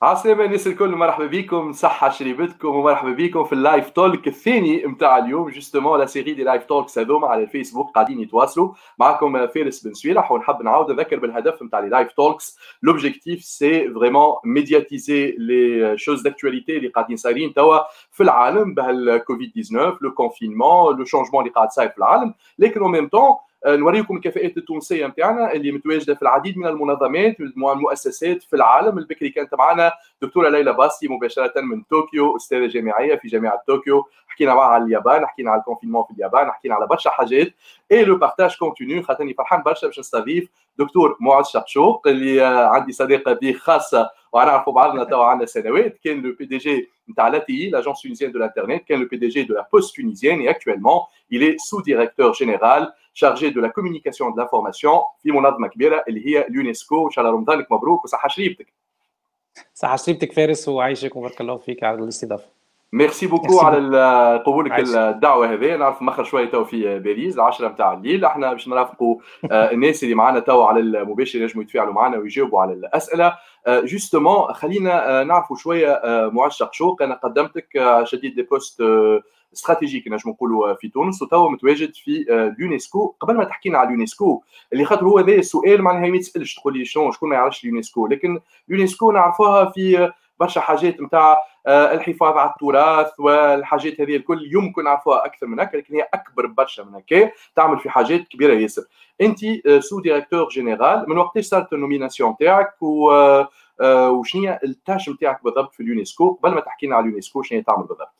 عسلامة الناس الكل، مرحبا بكم، صحة شريبتكم ومرحبا بكم في اللايف تولك الثاني متاع اليوم. جوستومون لا سيري دي لايف تولكس هذوما على الفيسبوك قاعدين يتواصلوا معكم. فارس بن سويلح، ونحب نعاود نذكر بالهدف متاع لي لايف تولكس. لوبجيكتيف سي فريمون ميدياتيزي لي شوز داكتواليتي اللي قاعدين صايرين توا في العالم بهالكوفيد 19، لو كونفينمون، لو شونجمون اللي قاعد صاير في العالم، لكن او ميم طون نوريكم الكفاءات التونسيه نتاعنا اللي متواجده في العديد من المنظمات والمؤسسات في العالم. البكري كانت معنا دكتوره ليلى باستي مباشره من طوكيو، استاذه جامعيه في جامعه طوكيو. حكينا معها على اليابان، حكينا على الكونفينمون في اليابان، حكينا على برشا حاجات. اي لو بارتاج كونتينيو، خاطرني فرحان برشا باش نستضيف دكتور معز شقشوق اللي عندي صديقه به خاصه ونعرفوا بعضنا توا عندنا سنوات. كان لو بي دي جي نتاع l'ATI, l'agence tunisienne de l'internet, كان le PDG de la Poste tunisienne et actuellement il est sous-directeur général chargé de la communication de l'information في منظمه كبيره اللي هي اليونسكو. ان شاء الله رمضانك مبروك وصحه شريبتك. صحه شريبتك فارس، وعايشك وبارك الله فيك على الاستضافه. ميرسي بوكو على قبولك الدعوه هذه. نعرف مخر شويه تو في باريس العشرة نتاع الليل، احنا باش نرافقوا الناس اللي معنا تو على المباشر ينجموا يتفاعلوا معنا ويجاوبوا على الاسئله. جوستومون خلينا نعرفوا شويه معز شقشوق. انا قدمتك شديد دي بوست استراتيجيك نجم نقولوا في تونس، وتوا متواجد في اليونسكو. قبل ما تحكينا على اليونسكو اللي خاطر هو هذا السؤال معناها ما يتسالش تقول لي شكون ما يعرفش اليونسكو، لكن اليونسكو نعرفوها في برشا حاجات نتاع الحفاظ على التراث والحاجات هذه الكل، يمكن نعرفوها اكثر من هكا، لكن هي اكبر برشا من هكا، تعمل في حاجات كبيره ياسر. انت سو ديريكتور جينيرال، من وقتاش صارت النوميناسيون تاعك وشنو هي التاش نتاعك بالضبط في اليونسكو؟ قبل ما تحكينا على اليونسكو شنو هي تعمل بالضبط؟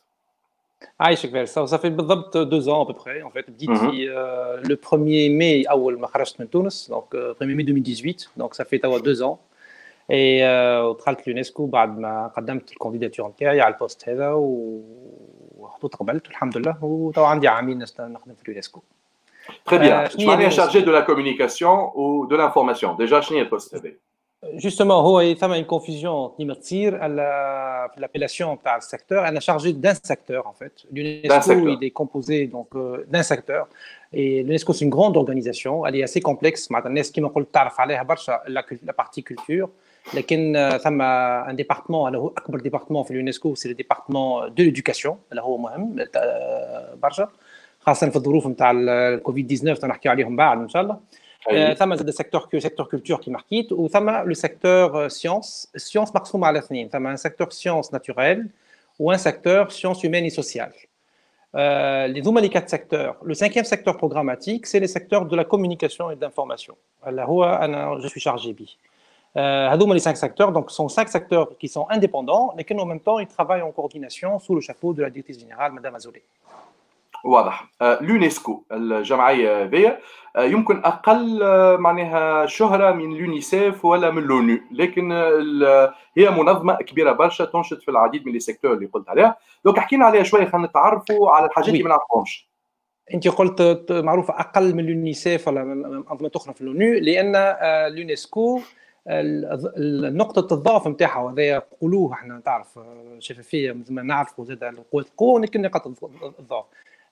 عايشك فارس. Ça fait بالضبط 2 ans à peu près en fait. بديت في le 1er mai اول ما خرجت من تونس، donc 1er mai 2018، donc ça fait توا 2 ans. ودخلت اليونسكو بعد ما قدمت الكانديداتور نتاعي على البوست هذا وتقبلت الحمد لله، وتوا عندي عامين نخدم في اليونسكو. Très bien. شنو معناها chargé de la communication ou de l'information؟ déjà شنو هي البوست هذا؟ Justement, هو ثم une confusion qui me tire في l'appellation تاع السيكتور. انا chargé d'un secteur en fait. L'UNESCO il est composé donc d'un secteur, et l'UNESCO c'est une grande organisation, elle est assez complexe. معناتها الناس كيما قلت تعرف عليها برشا la partie culture، لكن ثم un département اللي هو اكبر ديبارتمون في اليونسكو c'est le département de l'éducation اللي هو مهم برشا، خاصه في الظروف نتاع الكوفيد 19 تنحكي عليهم بعد ان شاء الله. ثم زاد سيكتور كولتور كيما حكيت، وثم لو سيكتور سيونس مقسوم على اثنين. ثم ان سيكتور سيونس ناتوريل وان سيكتور سيونس هيومين اي سوسيال. هذوما لي 4 سيكتور. لو 5e سيكتور بروغراماتيك سي لي سيكتور دو لا كومونيكاسيون اي دانفورماسيون، اللي هو انا جو سوي شارجي به. هذوما لي 5 secteurs, donc sont 5 secteurs qui sont indépendants, mais qui en même temps ils travaillent en coordination sous le chapeau de la directrice générale Madame Azoulay. واضح. اليونسكو الجمعيه هذه يمكن اقل معناها شهره من اليونيسيف ولا من لونو، لكن هي منظمه كبيره برشا تنشط في العديد من السيكتور اللي قلت عليها. دونك حكينا عليها شويه، خلينا نتعرفوا على الحاجات اللي ما نعرفهمش. انت قلت معروفه اقل من اليونيسيف ولا من انظمه اخرى في لونو، لان اليونسكو نقطة الضعف نتاعها، وهذا نقولوه احنا تعرف شفافية مثل ما نعرفوا زاد قوة القوة، لكن نقاط الضعف.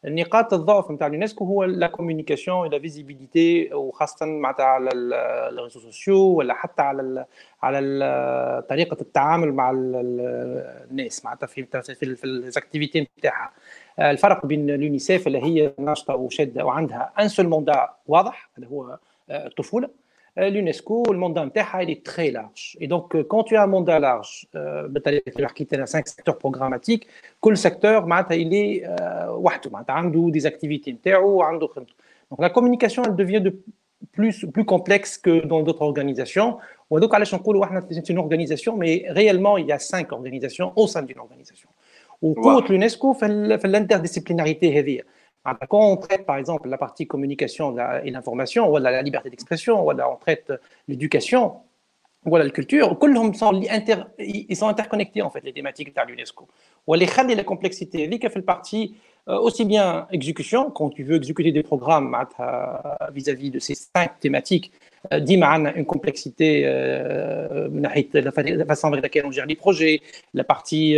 نقاط الضعف نتاع اليونسكو هو لا كوميونيكاسيون لا فيزيبيليتي، وخاصة معناتها على الريزو سوسيو ولا حتى على طريقة التعامل مع الناس معناتها في الاكتيفيتي نتاعها. الفرق بين اليونيسيف اللي هي ناشطة وشادة وعندها ان سول موندا واضح اللي هو الطفولة. L'UNESCO, le mandat نتاعها il est très large. Et donc, quand tu as un mandat large, بالتالي حكيت لنا 5 secteurs programmatiques، كل secteur معناتها il est وحده، معناتها عنده des activités نتاعو وعنده خدمته. Donc la communication elle devient de plus complexe que dans d'autres organisations. ودوك علاش نقولوا احنا c'est une organisation, mais réellement il y a 5 organisations au sein d'une organisation. وقوة اليونسكو في الانتردisciplinarité هذه. Quand on traite par exemple la partie communication et l'information, ou la liberté d'expression, ou on traite l'éducation, ou la culture, ils sont interconnectés en fait, les thématiques de l'UNESCO. Ou les khali la complexité, qui fait partie aussi bien exécution, quand tu veux exécuter des programmes vis-à-vis de ces 5 thématiques, ديما une complexité la façon avec laquelle on gère les projets, la partie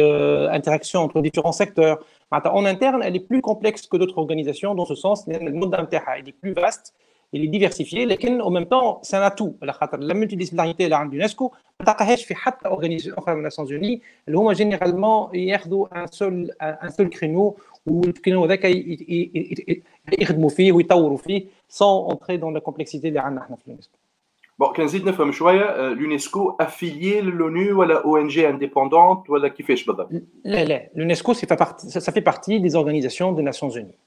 interaction entre différents secteurs. En interne, elle est plus complexe que d'autres organisations dans ce sens. Le monde interne il est plus vaste اللي ديفيرسيفي، لكن او ميم طون سان اتو على خاطر لا ملتيديسيبلاريتي اللي عند يونسكو ما تلقاهاش في حتى اورغانيزاسيون اخرى من ناسيونز يوني اللي هما جينيرالمون ياخذوا ان سول كرينو، والكرينو هذاك يخدموا فيه ويطوروا فيه سون اونتري دون لا كومبلكسيتي اللي عندنا احنا في اليونسكو. بون كان نزيد نفهم شويه، اليونسكو افيليي للونو ولا او ان جي انديبوندونت ولا كيفاش بالضبط؟ لا l'UNESCO ça fait partie des organisations des Nations Unies.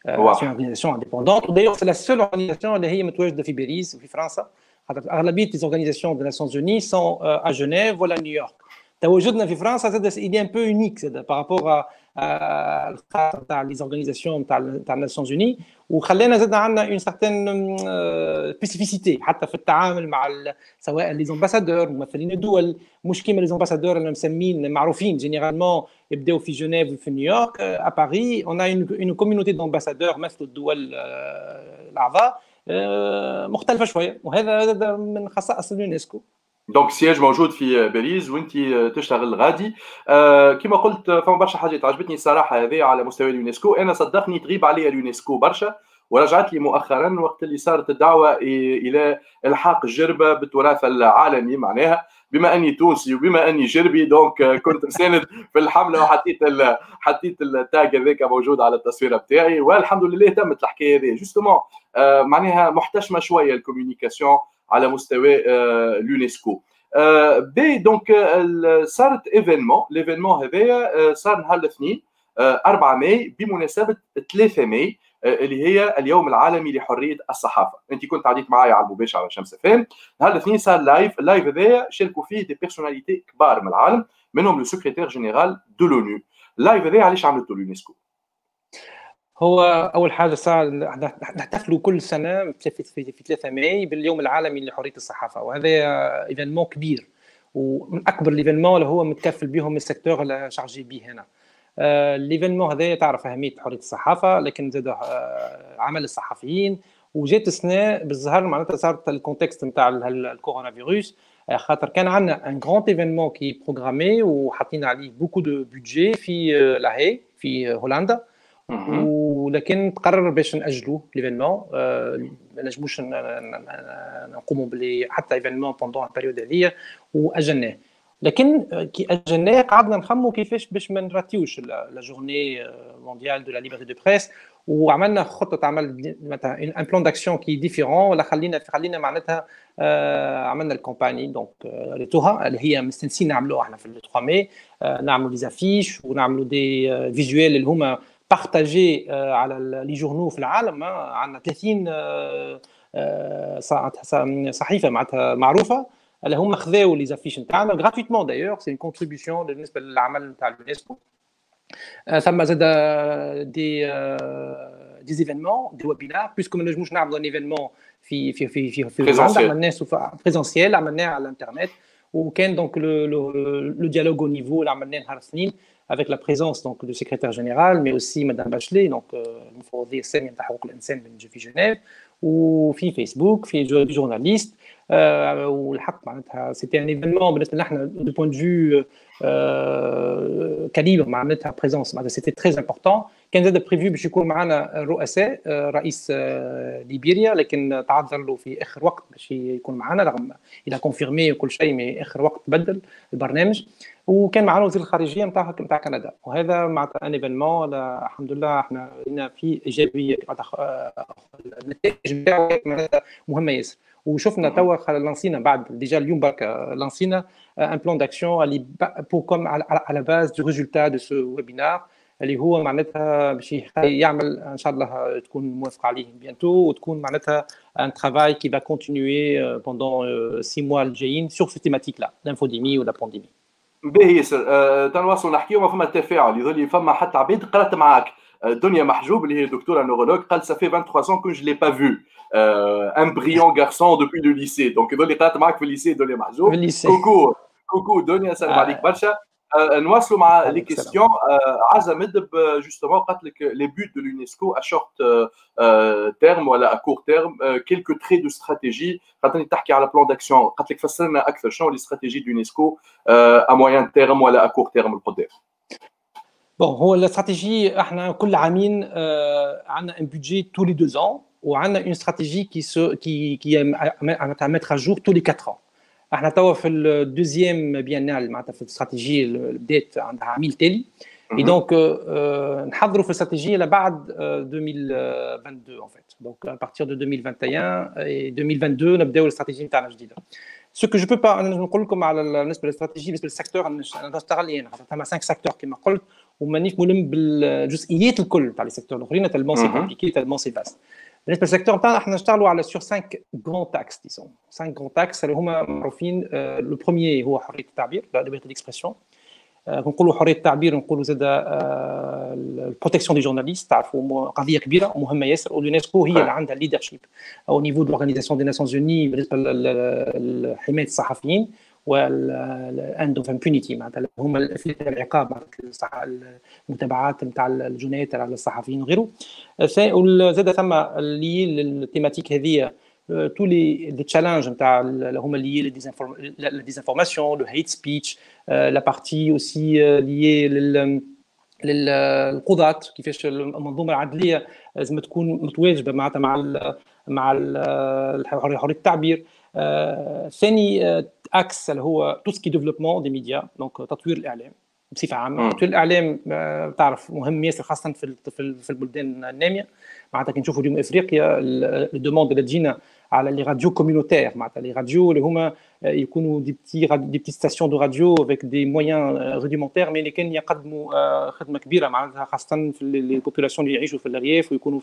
C'est une organisation indépendante. D'ailleurs, c'est la seule organisation اللي هي متواجده في باريس وفي فرنسا. اغلبيه les organisations des Nations Unies sont à Genève ولا نيويورك. تواجدنا في فرنسا زاد il est un peu unique par rapport à الخاطر تاع les organisations تاع الناسيونز Unies، وخلينا زاد عندنا une certaine spécificité حتى في التعامل مع سواء les ambassadeurs ممثلين الدول، مش كيما les ambassadeurs اللي مسمين معروفين جينيرالمون يبداو في جنيف وفي نيويورك. à Paris on a une communauté d'ambassadeurs مثل الدول الاعضاء مختلفه شويه، وهذا من خصائص اليونسكو. دونك سياج موجود في باريس وانت تشتغل غادي. كما قلت فما برشا حاجات عجبتني الصراحه هذه على مستوى اليونسكو. انا صدقني تغيب عليا اليونسكو برشا، ورجعت لي مؤخرا وقت اللي صارت الدعوه الى الحاق الجربه بالتراث العالمي. معناها بما اني تونسي وبما اني جربي دونك كنت مساند في الحمله، وحطيت التاج هذاك موجود على التصويره بتاعي، والحمد لله تمت الحكايه هذه جوستومون. معناها محتشمه شويه الكوميونيكاسيون على مستوى اليونسكو. بي دونك صارت ليفينمون هذايا صار نهار الاثنين 4 ماي بمناسبه 3 ماي اللي هي اليوم العالمي لحريه الصحافه. انت كنت عديت معايا على المباشر على شمس فهم. نهار الاثنين صار اللايف هذايا شاركوا فيه دي بيرسوناليتي كبار من العالم، منهم لو سكرتير جينيرال دو لونو. اللايف هذايا علاش عملته اليونسكو؟ هو اول حاجه صار نحتفلوا كل سنه في 3 ماي باليوم العالمي لحريه الصحافه، وهذا ايفينمون كبير ومن اكبر الايفينمون اللي هو متكفل بهم السيكتور اللي شارجي به هنا. الايفينمون هذا تعرف اهميه حريه الصحافه، لكن زاد عمل الصحفيين. وجات السنه بالظهر معناتها صارت الكونتكست نتاع الكورونا فيروس، خاطر كان عندنا ان غران ايفينمون كي بروغرامي وحاطين عليه بوكو دو بودجي في لاهي في هولندا، ولكن تقرر باش ناجلوه ليفينمون. ما نجموش نقوموا بلي حتى ايفينمون بوندون البيريود هذيا واجلناه. لكن كي اجلناه قعدنا نخموا كيفاش باش ما نراتيوش لا جورني مونديال دو لا ليبرتي دو بريس، وعملنا خطه عمل مثلا ان بلان داكسيون كي ديفيرون، ولا خلينا معناتها عملنا الكومباني دونك ريتوها اللي هي مستنسين نعملوها احنا في 3 ماي. نعملوا لي زافيش ونعملوا دي فيجوال اللي هما بارتاجي على لي جورنو في العالم. عندنا 30 صحيفه معناتها معروفه اللي هما خذاو لي زافيش نتاعنا غراتويتمون. دايوغ سي اون كونتريبيسيون بالنسبه للعمل نتاع اليونسكو. ثم زاد دي ايفينمون دي ويبينار، بيسكو ما نجموش نعملوا ان ايفينمون في هولندا، عملناه بريزونسيال عملناه على الانترنت. وكان دونك لو ديالوج au niveau اللي عملناه نهار الاثنين avec la présence donc du secrétaire général mais aussi madame Bachelet donc المفوضية السامية نتاع حقوق الانسان من في جنيف، وفي فيسبوك في جورناليست. والحق معناتها سيتي ان ايفينمون بالنسبه لنا احنا دو بوين دو فيو كاليبر معناتها بريزونس معناتها سيتي تري امبورطون. كان زاد بريفيو باش يكون معنا الرؤساء رئيس ليبيريا، لكن تعذر له في اخر وقت باش يكون معنا رغم الى كونفيرمي وكل شيء، مي اخر وقت بدل البرنامج. وكان معنا وزير الخارجيه نتاع كندا، وهذا معناتها ان ايفينمون الحمد لله احنا لنا فيه ايجابيه. النتائج نتاعو معناتها مهمه ياسر. وشفنا توا لانسينا بعد ديجا اليوم برك لانسينا ان بلان داكسيون اللي بور كوم على باز دو ريزولتا دو سو ويبينار اللي هو معناتها باش يعمل ان شاء الله تكون موافقه عليه بيانتو، وتكون معناتها ان ترافاي كي با كونتينيوي بوندون 6 موا الجايين سور سو تيماتيك لا لانفوديمي ولا بانديمي. باهي ياسر. تنواصلوا نحكيو ما فما تفاعل يظل فما حتى عبيد قرات معاك دنيا محجوب اللي هي دكتوره نورولوج قال ça fait 23 ans que je l'ai pas vu un brillant garçon depuis le lycée donc يظل قرات معاك في الليسي دنيا محجوب. كوكو دنيا سلام عليك برشا. نواصلوا مع لي كيستيون. عزة مدب جوستومون قالت لك لي بوت دو l'UNESCO à short terme ولا à court terme quelques traits de stratégie. خاطرني تحكي على بلان داكسيون قالت لك فسر لنا اكثر شنو لي استراتيجي دو l'UNESCO à moyen terme ولا à court terme القدام. بون هو الاستراتيجي احنا كل عامين عندنا ان بودجي تو لي 2 ans وعندنا une stratégie qui est à mettre à jour tous les 4 ans. احنا توا في الدوزيام بيانال معناتها في الاستراتيجيه اللي بدات عندها عميل تالي et donc نحضروا في الاستراتيجيه لبعد 2022 en fait. Donc à partir de 2021 et 2022 نبداو الاستراتيجيه نتاعنا الجديده. Ce que je peux pas انا نقول لكم على بالنسبه للاستراتيجيه بالنسبه للسيكتور انا نشتغل انا ثما 5 سيكتور كما قلت ومانيش ملم بالجزئيات الكل تاع لي سيكتور الاخرين تالمون سي كومبليكي تالمون سي فاست. بالنسبه للسيكتور نتاعنا احنا نشتغلوا على sur 5 grands axes disons 5 grands axes اللي هما معروفين. لو بروميير هو حريه التعبير لا ليبرتي ديكسبرسيون. نقولوا حريه التعبير نقولوا زاد البروتكسيون دي جورناليست تعرفوا قضيه كبيره ومهمه ياسر واليونسكو هي اللي عندها الليدرشيب او نيفو دو لورغانيزاسيون دي ناسيونز اوني بالنسبه لحمايه الصحفيين والاند اوف امبونيتي معناتها هما العقاب معناتها المتابعات نتاع الجنايات على الصحفيين وغيره. زاد ثم اللي للتيماتيك هذه tous les challenges هما اللي la désinformation, le hate speech, la partie aussi liée للقضاة كيفاش المنظومه العدليه لازم تكون متواجبه معناتها مع حريه التعبير. ثاني اكس اللي هو تو سكي ديفلوبمون دي ميديا دونك تطوير الاعلام بصفه عامه. تطوير الاعلام تعرف مهم ياسر خاصه في البلدان الناميه معناتها كي نشوفوا اليوم افريقيا الدوموند اللي تجينا على لي راديو كوميونيتير معناتها لي راديو اللي هما يكونوا دي بتي ستاسيون دو راديو افيك دي مويان روديمونتير مي اللي كان يقدموا خدمه كبيره معناتها خاصه في لي بوبولاسيون اللي يعيشوا في الارياف ويكونوا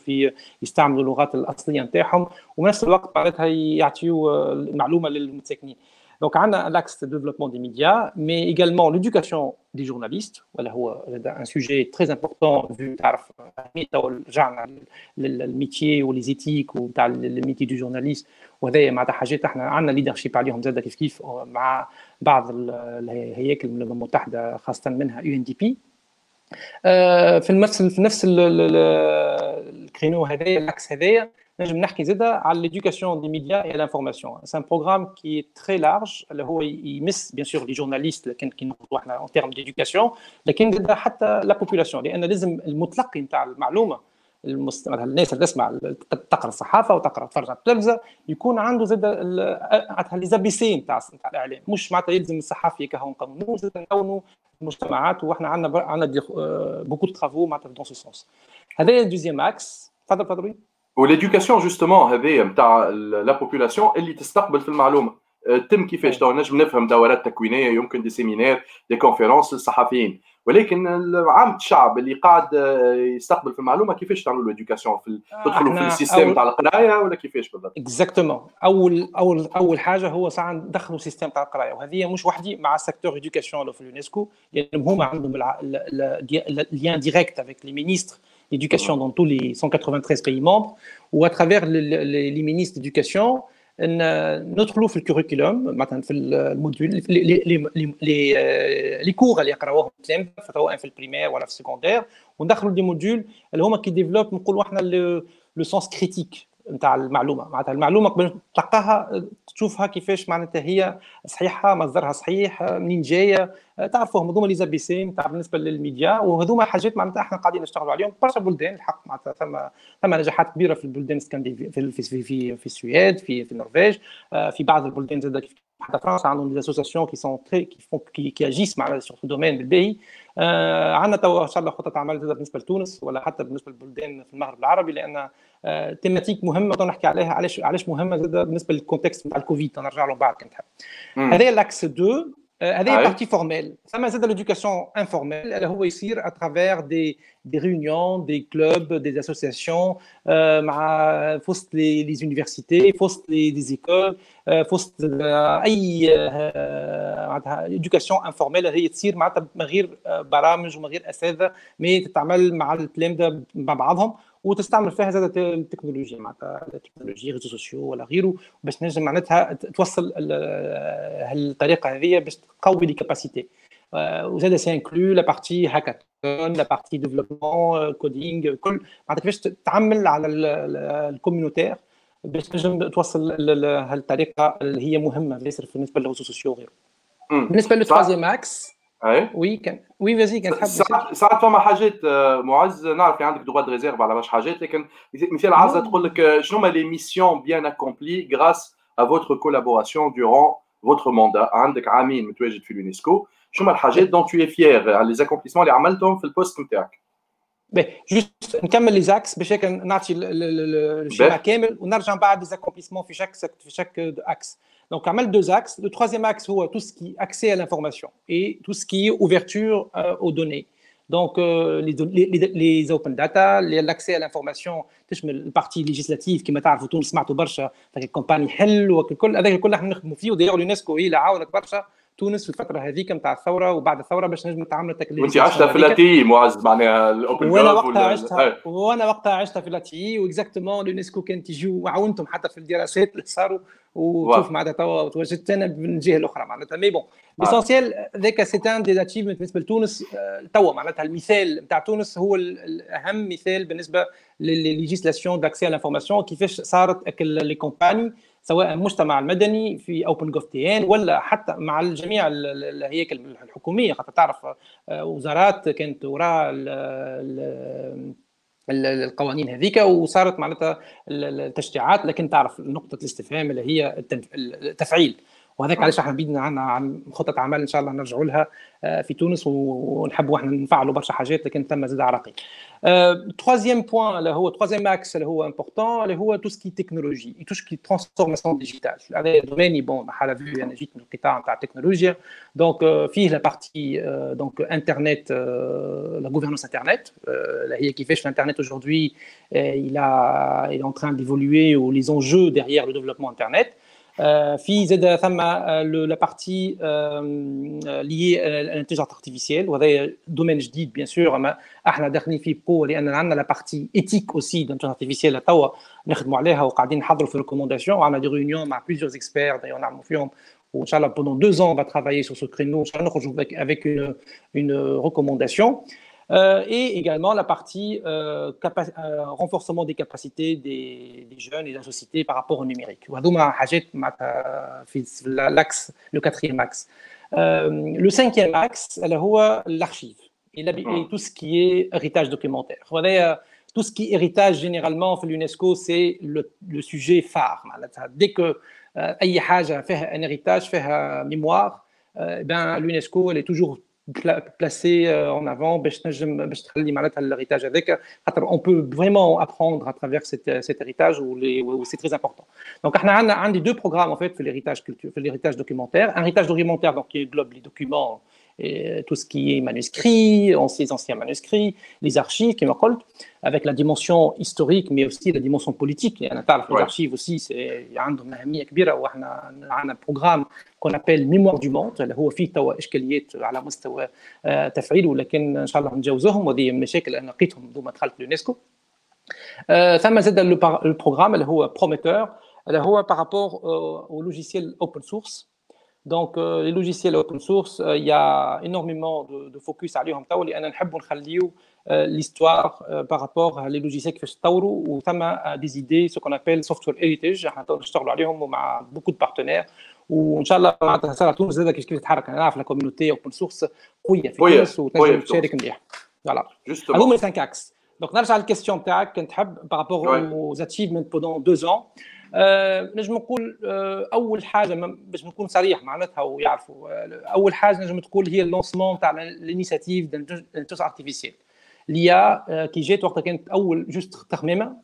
يستعملوا اللغات الاصليه نتاعهم وبنفس الوقت معناتها يعطيوا معلومه للمتساكنين. Donc, on a l'axe de développement des médias, mais également l'éducation des journalistes. Voilà, c'est un sujet très important vu le métier ou les éthiques ou le métier du journaliste. وهذا معناتها حاجات احنا عندنا ليدرشيب عليهم زاد كيف مع بعض الهياكل المتحده خاصه منها UNDP. في نفس الكرينو هذايا الاكس هذايا نجم نحكي زاده على l'éducation des médias et à l'information. C'est un programme qui est très large اللي هو يمس bien sûr les journalistes لكن كي نقولوا احنا en termes d'éducation لكن زاده حتى la population لان لازم المتلقي نتاع المعلومه الناس اللي تسمع تقرا الصحافه وتقرا تتفرج على التلفزه يكون عنده زاد لي زابيسي نتاع الاعلام مش معناتها يلزم الصحافي كهو نقننوا زاد نكونوا المجتمعات واحنا عندنا بوكو دو ترافو معناتها دون سو سونس. هذا الدوزيام اكس. تفضل. والإديوكاسيون جوستومون هذه نتاع لا بوبولاسيون اللي تستقبل في المعلومه تم كيفاش تو نجم نفهم دورات تكوينيه يمكن دي سيمينار دي كونفيرونس للصحفيين ولكن عامه الشعب اللي قاعد يستقبل في المعلومه كيفاش تعملوا الاديوكاسيون تدخلوا في السيستم تاع القرايه ولا كيفاش بالضبط؟ اكزاكتومون اول حاجه هو ساعه ندخلوا سيستم تاع القرايه وهذه مش وحدي مع سيكتور اديوكاسيون في اليونسكو لان هما عندهم ليان ديريكت افيك لي مينيستر d'éducation dans tous les 193 pays membres ou à travers les ministres d'éducation ندخلوا في الكوريكولوم مثلا في الموديول لي كور اللي يقراوهم التلامذه سواء في البريمير ولا في السكوندير وندخلوا دي موديول اللي هما كي ديفلوب نقولوا احنا لو سونس كريتيك نتاع المعلومه معناتها المعلومه قبل تلقاها تشوفها كيفاش معناتها هي صحيحه مصدرها صحيح منين جايه تعرفوهم هذوما لي زابيسي نتاع بالنسبه للميديا وهذوما حاجات معناتها احنا قاعدين نشتغلوا عليهم برشا بلدان الحق معناتها ثم نجاحات كبيره في البلدان الاسكندنافيه في السويد في النرويج في بعض البلدان زاد حتى فرنسا عندهم دي اسوسياسيون كي اجيس مع سور دومين بالباهي. عندنا توا ان شاء الله خطط اعمال بالنسبه لتونس ولا حتى بالنسبه للبلدان في المغرب العربي لان تيماتيك مهمه نحكي عليها علاش مهمه زاد بالنسبه للكونتكست نتاع الكوفيد نرجع له بعد كنت هذا لاكس 2 هذه بارتي فورميل ثم زاد ليدوكاسيون انفورميل اللي هو يصير اترافير دي ريونيون دي كلوب دي اسوسياسيون مع فوسط لي زونيفرسيتي فوسط لي زيكول فوسط اي معناتها ايدوكاسيون انفورميل هي تصير معناتها من غير برامج ومن غير اساتذه مي تتعمل مع التلامذه مع بعضهم وتستعمل فيها زاد التكنولوجيا معناتها التكنولوجيا ريزو سوسيو ولا غيره باش نجم معناتها توصل هالطريقه هذه باش تقوي لي كاباسيتي وزاد سي انكلو لا بارتي هاكاثون لا بارتي ديفلوبمون كودينغ كل معناتها كيفاش تعمل على الكوميونيتير باش تنجم توصل هالطريقه اللي هي مهمه بالنسبه للريزو سوسيو وغيره. بالنسبه للتروازيام اكس وي كان وي فازي كان تحب ساعات فما حاجات معز نعرف عندك دغوا دو ريزيرف على برشا حاجات لكن مثال عزه تقول لك شنو هما لي ميسيون بيان اكومبلي غراس ا فوتر كولابوراسيون دوران فوتر ماندا عندك عامين متواجد في اليونسكو شنو هما الحاجات دون تو فيير على لي زاكومبليسمون اللي عملتهم في البوست نتاعك جوست نكمل لي زاكس باش هيك نعطي الشيما كامل ونرجع بعد لي زاكومبليسمون في chaque اكس. Donc, on a deux axes. Le troisième axe, c'est tout ce qui est accès à l'information et tout ce qui est ouverture aux données. Donc, les open data, l'accès à l'information, la partie législative qui متعرفوا تونس سمعتوا برشا كومباني حل وكل هذاك الكل احنا نخدموا فيه وداير اليونسكو هي اللي عاونت برشا تونس في الفتره هذيك نتاع الثوره وبعد الثوره باش نجم نتعاملوا التكنولوجيا. وانت عشتها في لاتي معز معناها الاوبن جوف وانا وقتها عشتها في لاتي واكزاكتومون اليونسكو كانت يجيو وعاونتهم حتى في الدراسات اللي صاروا وتشوف معناتها توا توجدت انا من الجهه الاخرى معناتها مي بون ليسونسيال ذاك سي ان دي اتشيفمنت بالنسبه لتونس توا معناتها المثال نتاع تونس هو الاهم مثال بالنسبه للليجيسلاسيون داكسي على الانفورماسيون كيفاش صارت لي كومباني سواء المجتمع المدني في اوبن جوف تي ان ولا حتى مع الجميع الهياكل الحكوميه خاطر تعرف وزارات كانت وراء القوانين هذيك وصارت معناتها التشريعات لكن تعرف نقطه الاستفهام اللي هي التفعيل وهذاك علاش احنا بدنا عن خطه اعمال ان شاء الله نرجعوا لها في تونس ونحبوا احنا نفعلوا برشا حاجات لكن تم زاد عراقيل. troisième point اللي هو troisième axe اللي هو important اللي هو tout ce qui est technologie et tout ce qui est transformation digitale. هذا دوميني بون على فيو انا جيت من القطاع نتاع التكنولوجيا دونك فيه لا بارتي دونك انترنت لا gouvernance internet اللي هي كيفاش الانترنت aujourd'hui il est en train d'évoluer ou les enjeux derrière le développement internet. في زاد ثم لا بارتي لي الانتليجنس ارتيفيسيال وهذا دومين جديد بيان سور اما احنا داخلين فيه بقوه لان عندنا لا بارتي ايتيك اوسي دانتليجنس ارتيفيسيال توا نخدموا عليها وقاعدين نحضروا في ريكومونداسيون وعندنا دي ريونيون مع بليزيور اكسبير دايوغ نعملوا فيهم وان شاء الله pendant 2 ans on va travailler sur ce créneau ان شاء الله نخرجوا avec une recommandation. Et également la partie renforcement des capacités des jeunes et de la société par rapport au numérique. وهذوما حاجات معناتها في l'axe le quatrième axe. Le cinquième axe اللي هو l'archive et tout ce qui est héritage documentaire. وهذا tout ce qui est héritage généralement في l'UNESCO c'est le sujet phare معناتها dès que اي حاجه فيها un héritage فيها mémoire ben l'UNESCO elle est toujours placé en avant باش نجم باش تخلي معناتها الهيريتاج هذاك خاطر on peut vraiment apprendre à travers cet héritage où c'est très important. Donc احنا عندي deux programmes en fait في l'héritage culture في l'héritage documentaire un héritage documentaire donc qui englobe les documents et tout ce qui est manuscrits, anciens manuscrits, les archives qui m'accordent, avec la dimension historique mais aussi la dimension politique. Et on a les archives aussi, il y a une أهمية كبيرة وإحنا عندنا programme qu'on appelle Mémoire du Monde اللي هو فيه توا إشكاليات على مستوى تفعيل ولكن إن شاء الله نتجاوزهم وهذه مشاكل أنا لقيتهم دوما دخلت اليونسكو. ثم زاد البروغرام اللي هو Prometteur اللي هو par rapport au logiciel open source. Donc, les logiciels open source, il y a énormément de focus عليهم توا لأن نحبوا نخليو l'histoire par rapport à les logiciels كيفاش تطوروا وثم des idées ce qu'on appelle software heritage احنا نشتغلوا عليهم ومع beaucoup de partenaires وان شاء الله معناتها صار تونس زاد كيف تتحرك انا نعرف لا كوميونيتي اوبن سورس قويه في تونس وتنجم تشارك مليح. فوالا هذوما لي 5 اكس. دونك نرجع للكيستيون تاعك كنت حاب بارابور aux achievements pendant 2 ans. نجم نقول اول حاجه باش نكون صريح معناتها ويعرفوا اول حاجه نجم تقول هي اللونسمون تاع الانيشيتيف دانتليجنس ارتيفيسيال اللي كي جات وقتها كانت اول جوست تخميمه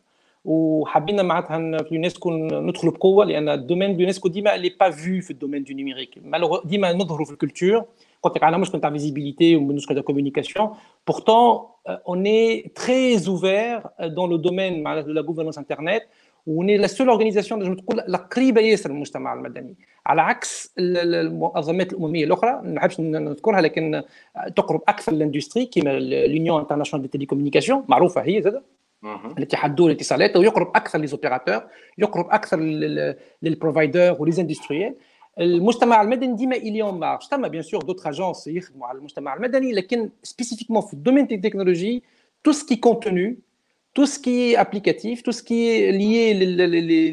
وحبينا معناتها في اليونسكو ندخلوا بقوه لان الدومين اليونسكو ديما اللي با فيو في الدومين دو نيميريك ديما نظهروا في الكولتور قلت لك على مشكل تاع فيزيبيليتي ومشكل تاع كوميونيكاسيون pourtant on est très ouvert dans le domaine معناتها de la gouvernance internet on est la seule organisation اللي تقول قريبه ياسر من المجتمع المدني على عكس المنظمات الامميه الاخرى ما نحبش نذكرها لكن تقرب اكثر للاندستري كما l'Union internationale des télécommunications معروفه هي زاده الاتحاد الدولي للاتصالات ويقرب اكثر للزوبيراتور يقرب اكثر للبروفايدر وليزاندستريال. المجتمع المدني ديما الي اون مارش تما بيان سور دوتر اجونس يخدموا على المجتمع المدني لكن سبيسيفيكمون في الدومين تاع التكنولوجي تو سكي كونتوني tout ce qui est applicatif, tout ce qui est lié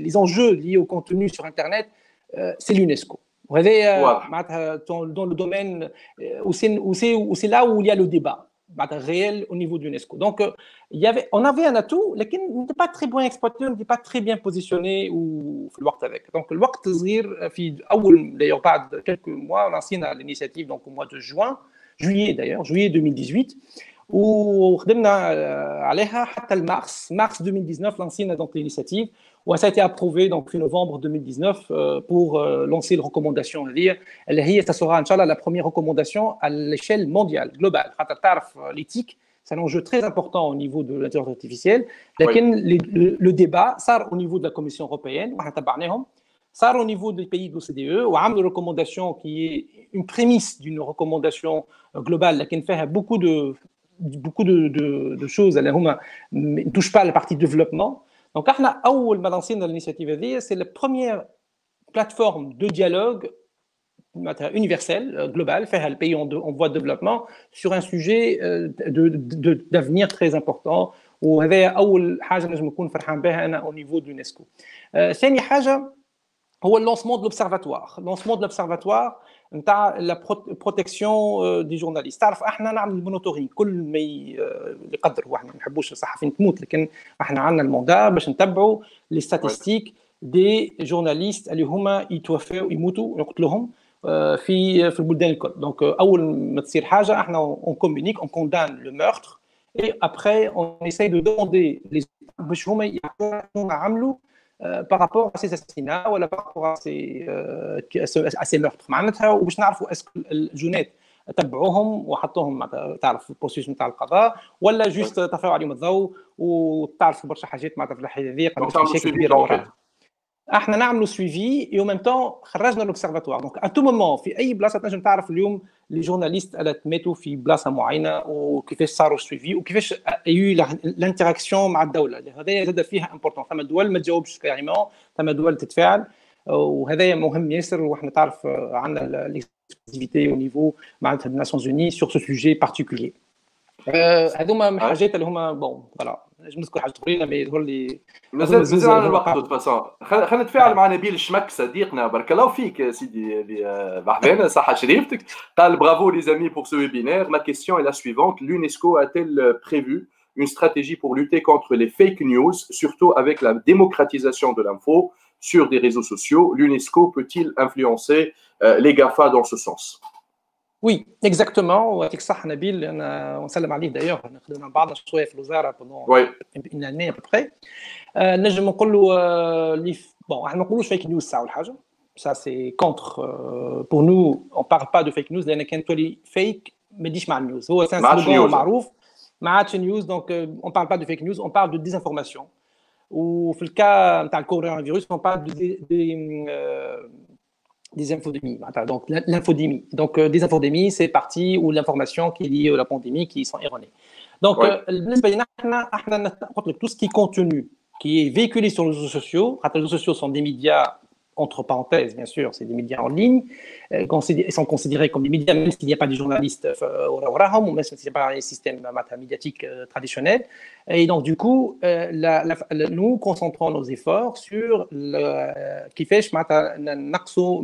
les enjeux liés au contenu sur Internet, c'est l'UNESCO. وهذا واضح. معناتها dans le domaine où c'est là où il y a le débat réel au niveau de l'UNESCO. Donc on avait un atout لكن n'était pas très bien exploité, n'était pas très bien positionné في الوقت هذاك. Donc الوقت صغير في اول d'ailleurs بعد quelques mois lancina l'initiative donc au mois de juillet 2018 وخدمنا عليها حتى mars 2019 lancina donc l'initiative. Et ça a été approuvé donc, en novembre 2019 pour lancer les recommandations. Ça sera, Inch'Allah, la première recommandation à l'échelle mondiale, globale. L'éthique, c'est un enjeu très important au niveau de l'intelligence artificielle. Oui. Le débat, ça au niveau de la Commission européenne, ça au niveau des pays de l'OCDE, où une recommandation qui est une prémisse d'une recommandation globale, qui fait beaucoup de choses, elle ne touche pas à la partie développement. Donc, أول ما lancé l'initiative هذه, c'est la première plateforme de dialogue universel, global, faire le pays en voie de développement sur un sujet d'avenir très important. وهذا أول حاجة نجم نكون فرحان بها أنا au niveau de l'UNESCO. ثاني حاجة هو le lancement de l'observatoire نتاع la protection des journalistes. تعرف احنا نعمل المونيتورينغ كل ما يقدر، واحنا ما نحبوش الصحفيين تموت، لكن احنا عندنا الموندا باش نتبعوا لي ستاتستيك دي جورناليست اللي هما يتوفوا يموتوا يقتلوهم في البلدان الكل. دونك اول ما تصير حاجه احنا اون كومونيك اون كوندان لو مورتر اي ابري اون ايساي دو دوموندي لي باش هما يعطونا عملوا par rapport à ces assassinats ou par rapport à ces meurtres. معناتها وباش نعرفوا اسكو الجنات تبعوهم وحطوهم تعرف البروسيس نتاع القضاء ولا جوست طفاو عليهم الضوء وتعرفوا برشا حاجات معناتها في الحياه هذه مشاكل كبيره وراها. احنا نعملوا سويفي و ميم طون خرجنا لوبسيرفاتوار. دونك ا تو مومون في اي بلاصه تنجم تعرف اليوم لي جورناليست اللي تماتوا في بلاصه معينه وكيفاش صاروا السويفي وكيفاش يو الانتراكسيون مع الدوله. هذايا زاد فيها امبورطون. ثم دول ما تجاوبش كاريمون، ثم دول تتفاعل، وهذايا مهم ياسر. وحنا تعرف عندنا ليكسكلوزيفيتي او نيفو معناتها الناسيونز اوني سور سو سوجي بارتيكولير. هذوما من الحاجات اللي هما بون فوالا. نجم نذكر حاجه اخرين ما يظهر لي مازال على الوقت. دو فاسون خلينا نتفاعل مع نبيل الشمك صديقنا. بارك الله فيك سيدي بحذانا صحه شريفتك. قال bravo les amis pour ce webinaire. Ma question est la suivante: l'UNESCO a-t-elle prévu une stratégie pour lutter contre les fake news, surtout avec la démocratisation de l'info sur des réseaux sociaux? L'UNESCO peut-il influencer les GAFA dans ce sens? Oui, exactement. ويعطيك صح نبيل. انا ونسلم عليه دايوغ، خدمنا مع بعضنا شويه في الوزاره pendant une année à peu près. نجم نقول له bon احنا ما نقولوش فيك نيوز ساعه ولا حاجه. Ça c'est contre. Pour nous on parle pas de fake news لان كان تولي فيك ما تجيش مع النيوز. هو سلوغان معروف ما عادش نيوز. دونك on parle pas de fake news, on parle de désinformation. وفي الكا نتاع الكورونا فيروس on parle des infodémies. Donc l'infodémie. Donc des infodémies, c'est partie où l'information qui est liée à la pandémie qui sont erronées. Donc tout ce qui est contenu qui est véhiculé sur les réseaux sociaux. Les réseaux sociaux sont des médias entre parenthèses, bien sûr, c'est des médias en ligne. Ils sont considérés comme des médias même s'il n'y a pas de journalistes ou même s'il n'y a pas un système médiatique traditionnel. Et donc du coup, nous concentrons nos efforts sur كيفاش نقصوا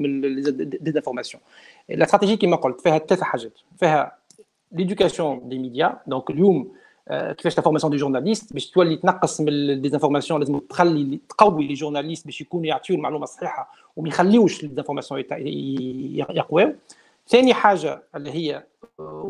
des informations. La stratégie qui m'a قلت فيها ثلاث حاجات. فيها l'éducation des médias. Donc اليوم كيفاش الانفورماسيون دي جورناليست باش تولي تنقص من الديزانفورماسيون. لازم تقوي لي جورناليست باش يكونوا يعطيو المعلومه الصحيحه وما يخليوش الديزانفورماسيون يقواو. ثاني حاجه اللي هي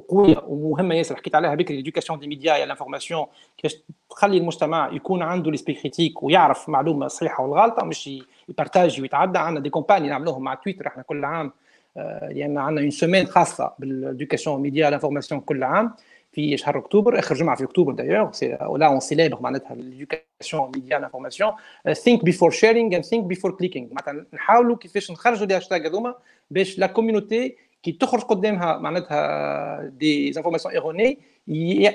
قويه ومهمه ياسر حكيت عليها بكري، ليدوكاسيون دي ميديا يا الانفورماسيون، كيفاش تخلي المجتمع يكون عنده ليسبي كريتيك ويعرف معلومه صحيحه والغلطه مش يبارتاجي ويتعدى. عندنا دي كومباني نعملوهم مع تويتر احنا كل عام، لان عندنا اون سيمين خاصه بالادوكاسيون ميديا الانفورماسيون كل عام في شهر اكتوبر، اخر جمعه في اكتوبر دايوغ. ولا اون سيليبر معناتها ليدوكاسيون ميديا الانفورماسيون. think before sharing and think before clicking. معناتها نحاولوا كيفاش نخرجوا لي هاشتاغ هذوما باش لا كوميونيتي كي تخرج قدامها معناتها دي انفورماسيون ايروني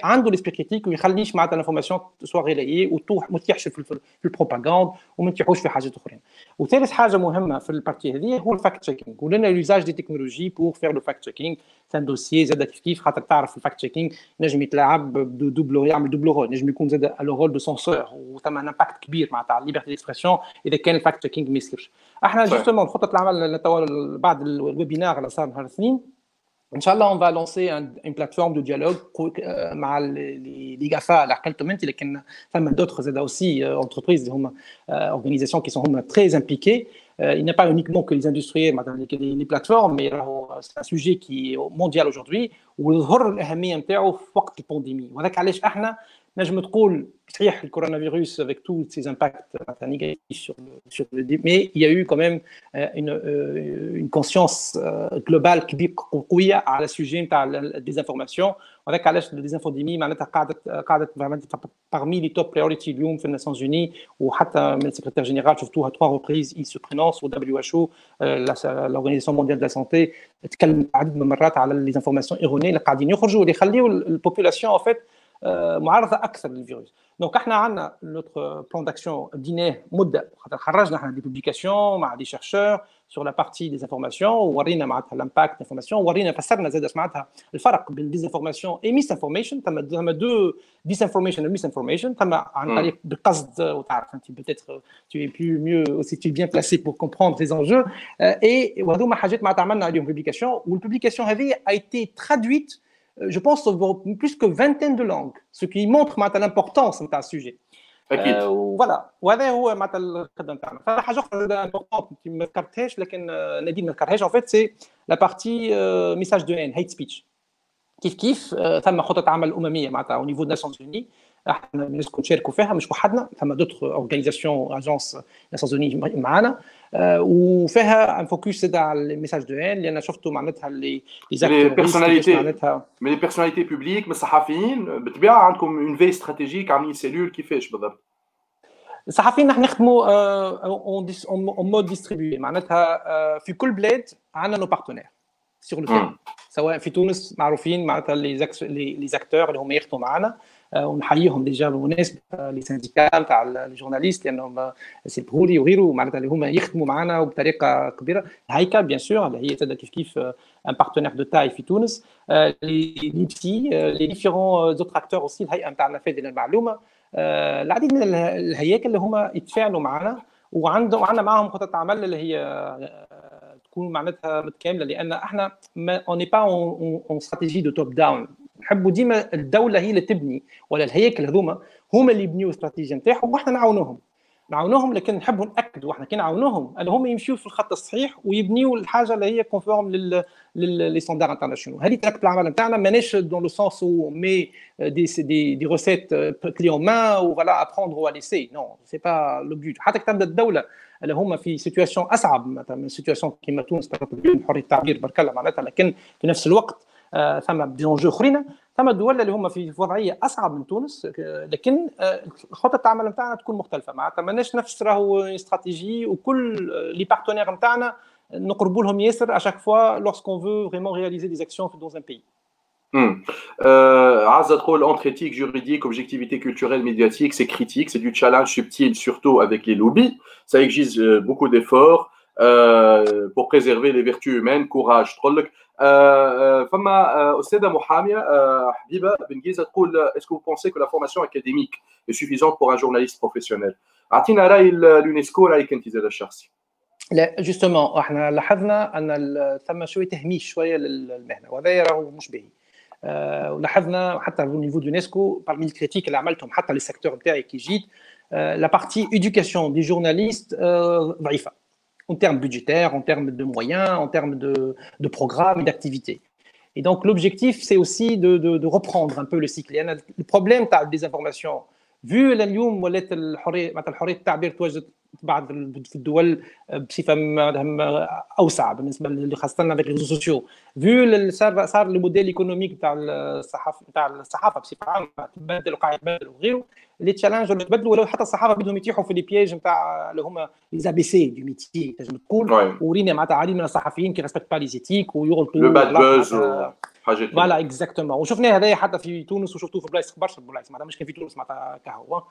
عنده ليسبري كريتيك وما يخليش معناتها الانفورماسيون سوا ريلايي وما تطيحش في البروباغاند وما تطيحوش في حاجات اخرين. وثالث حاجه مهمه في البارتي هذه هو الفاكت تشيكينغ، ولنا لوزاج دي تكنولوجي بور فير لو فاكت تشيكينغ. سان دوسيي زاد كيف خاطر تعرف الفاكت تشيكينغ نجم يتلاعب بدوبلو، يعمل دوبلو رول، نجم يكون زاد لو رول دو سونسور وثم ان امباكت كبير معناتها على ليبرتي ديكسبرسيون اذا كان الفاكت تشيكينغ ما يصيرش. احنا جوستومون خطه العمل بعد الويبينار اللي صار نهار الاثنين ان شاء الله on va lancer une plateforme de dialogue مع les GAFA اللي حكيتهم انت، لكن ثم d'autres زاد aussi entreprises هما organisations qui sont هما très impliquées. Il n'est pas uniquement que les industriels, les plateformes, mais c'est un sujet qui est mondial aujourd'hui وظهر الأهمية نتاعو في وقت البانديمي. وهذاك علاش احنا نجم تقول صحيح الكورونافيروس avec tous ses impacts négatifs sur le mais il y a eu quand même une conscience globale قوية على السوجي نتاع الديزانفورماسيون. وهذاك علاش الديزانفوديمي معناتها قاعدة parmi les top priorities اليوم في الناسيونز يوني، وحتى من السكرتير جينيرال شفتوها 3 reprises il se prononce و WHO l'Organisation mondiale de la santé تكلم عدد من المرات على les informations erronées اللي قاعدين يخرجوا واللي يخليوا البوبولاسيون en fait معرضه اكثر للفيروس. دونك احنا عندنا نوتر بلان داكسيون بديناه مده، خاطر خرجنا احنا دي بوبليكاسيون مع دي شيرشور سور لا بارتي دي انفورماسيون وورينا معناتها الامباكت انفورماسيون، ورينا فسرنا زاد معناتها الفرق بين ديزانفورماسيون اي ميس انفورميشن. ثم دو ديسانفورميشن وميس انفورميشن، ثم عن طريق بالقصد وتعرف انت بتيتر tu es plus mieux aussi tu es bien placé pour comprendre les enjeux et وهذوما حاجات معناتها عملنا عليهم بوبليكاسيون. والبوبليكاسيون هذه a été traduite je pense plus que vingtaine de langues, ce qui montre l'importance de ce sujet. Voilà, وهذا هو معناتها الخدمه تاعنا. فحاجه اخرى امبورطونت ما ذكرتهاش لكن نادين ما ذكرهاش، en fait c'est la partie message de haine, hate speech. كيف ثم خطه عمل امميه معناتها au niveau des Nations Unies احنا نسكن نشاركوا فيها مش وحدنا، ثم d'autres organisations اجونس Nations Unies معانا وفيها ان فوكس على الميساج دو ان لان شفتوا معناتها لي بيرسوناليتي معناتها لي بيرسوناليتي بوبليك من الصحفيين بالطبيعه عندكم اون في استراتيجيك عاملين سيلول كيفاش بالضبط؟ الصحفيين نحن نخدموا اون مود ديستريبيوي معناتها في كل بلاد عندنا نو بارتنير سيغ لو تيرن، سواء في تونس معروفين معناتها لي زاكتور اللي هم يخدموا معنا ونحييهم ديجا بالمناسبه لي سانديكال تاع الجورناليست لانهم سي بهولي وغيره معناتها اللي هما يخدموا معنا وبطريقه كبيره. هايكا بيان سور اللي هي تبدا كيف ان بارتنير دو تاي في تونس، لي بسي لي ديفيرون زوتر اكتور اوسي الهيئه نتاعنا فادنا المعلومه، العديد من الهياكل اللي هما يتفاعلوا معنا وعندنا معهم خطه عمل اللي هي تكون معناتها متكامله، لان احنا اون ني با اون استراتيجي دو توب داون. نحبوا ديما الدوله هي اللي تبني ولا الهياكل هذوما هما اللي يبنيوا الاستراتيجيه نتاعهم واحنا نعاونوهم، لكن نحبوا ناكدوا احنا كي نعاونوهم اللي هم يمشيوا في الخط الصحيح ويبنيوا الحاجه اللي هي كونفورم لي ستاندار انترناسيونال. هذه طريقه العمل نتاعنا، ماناش دون لو سونس او مي دي ريسيت كلي اون مان و فوالا ابروندر و ليسي، نو سي با لو بوت. حتى تبدا الدوله اللي هما في سيتوياسيون اصعب مثلا من سيتوياسيون كيما تونس حريه التعبير برك الله معناتها، لكن في نفس الوقت ثم ديونجو اخرين، ثم الدول اللي هم في وضعيه اصعب من تونس، لكن خطه العمل نتاعنا تكون مختلفه معناتها ماناش نفس راهو استراتيجي وكل لي بارتنير نتاعنا نقربوا لهم ياسر اشاك فوا لورسكون فو فريمون رياليزي دي اكسيون في دون ان بي. عايزة تقول entre éthique juridique, objectivité culturelle, médiatique, c'est critique, c'est du challenge subtil, surtout avec les lobbies. Ça exige beaucoup d'efforts pour préserver les vertus humaines, courage. تقول لك فما أستاذة محامية حبيبة بن جيزة تقول est-ce que vous pensez que la formation académique est suffisante pour un journaliste professionnel؟ أعطينا رأي اليونسكو، رأيك أنت زاد الشخصي. لا جوستومون احنا لاحظنا ان ثم شويه تهميش شويه للمهنه وهذا راهو مش باهي. ولاحظنا حتى au niveau d'UNESCO parmi les critiques اللي عملتهم حتى للسيكتور نتاعي كي جيت la partie éducation des journalistes ضعيفه en termes budgétaires, en termes de moyens, en termes de programmes et d'activités. Et donc l'objectif c'est aussi de reprendre un peu le cycle. Le problème تاع désinformation vu اليوم ولات الحريه مثلا حريه التعبير تواجد بعض في الدول بصفه اوسع بالنسبه اللي خاصه avec les réseaux sociaux. vu صار الموديل ايكونوميك تاع الصحافه بصفه عامه تبدل وقاعد يتبدل وغيره، لي تشالنج اللي تبدلوا ولا حتى الصحافه بدهم يتيحوا في لي بياج نتاع اللي هما لي ابي سي دو ميتي تنجم تقول. ورينا معناتها عديد من الصحفيين كي ريسبكت با لي زيتيك ويغلطوا لو باد بوز حاجات فوالا اكزاكتومون. وشفنا هذايا حتى في تونس وشفتوه في بلايص برشا بلايص، معناتها مش كان في تونس معناتها كهو.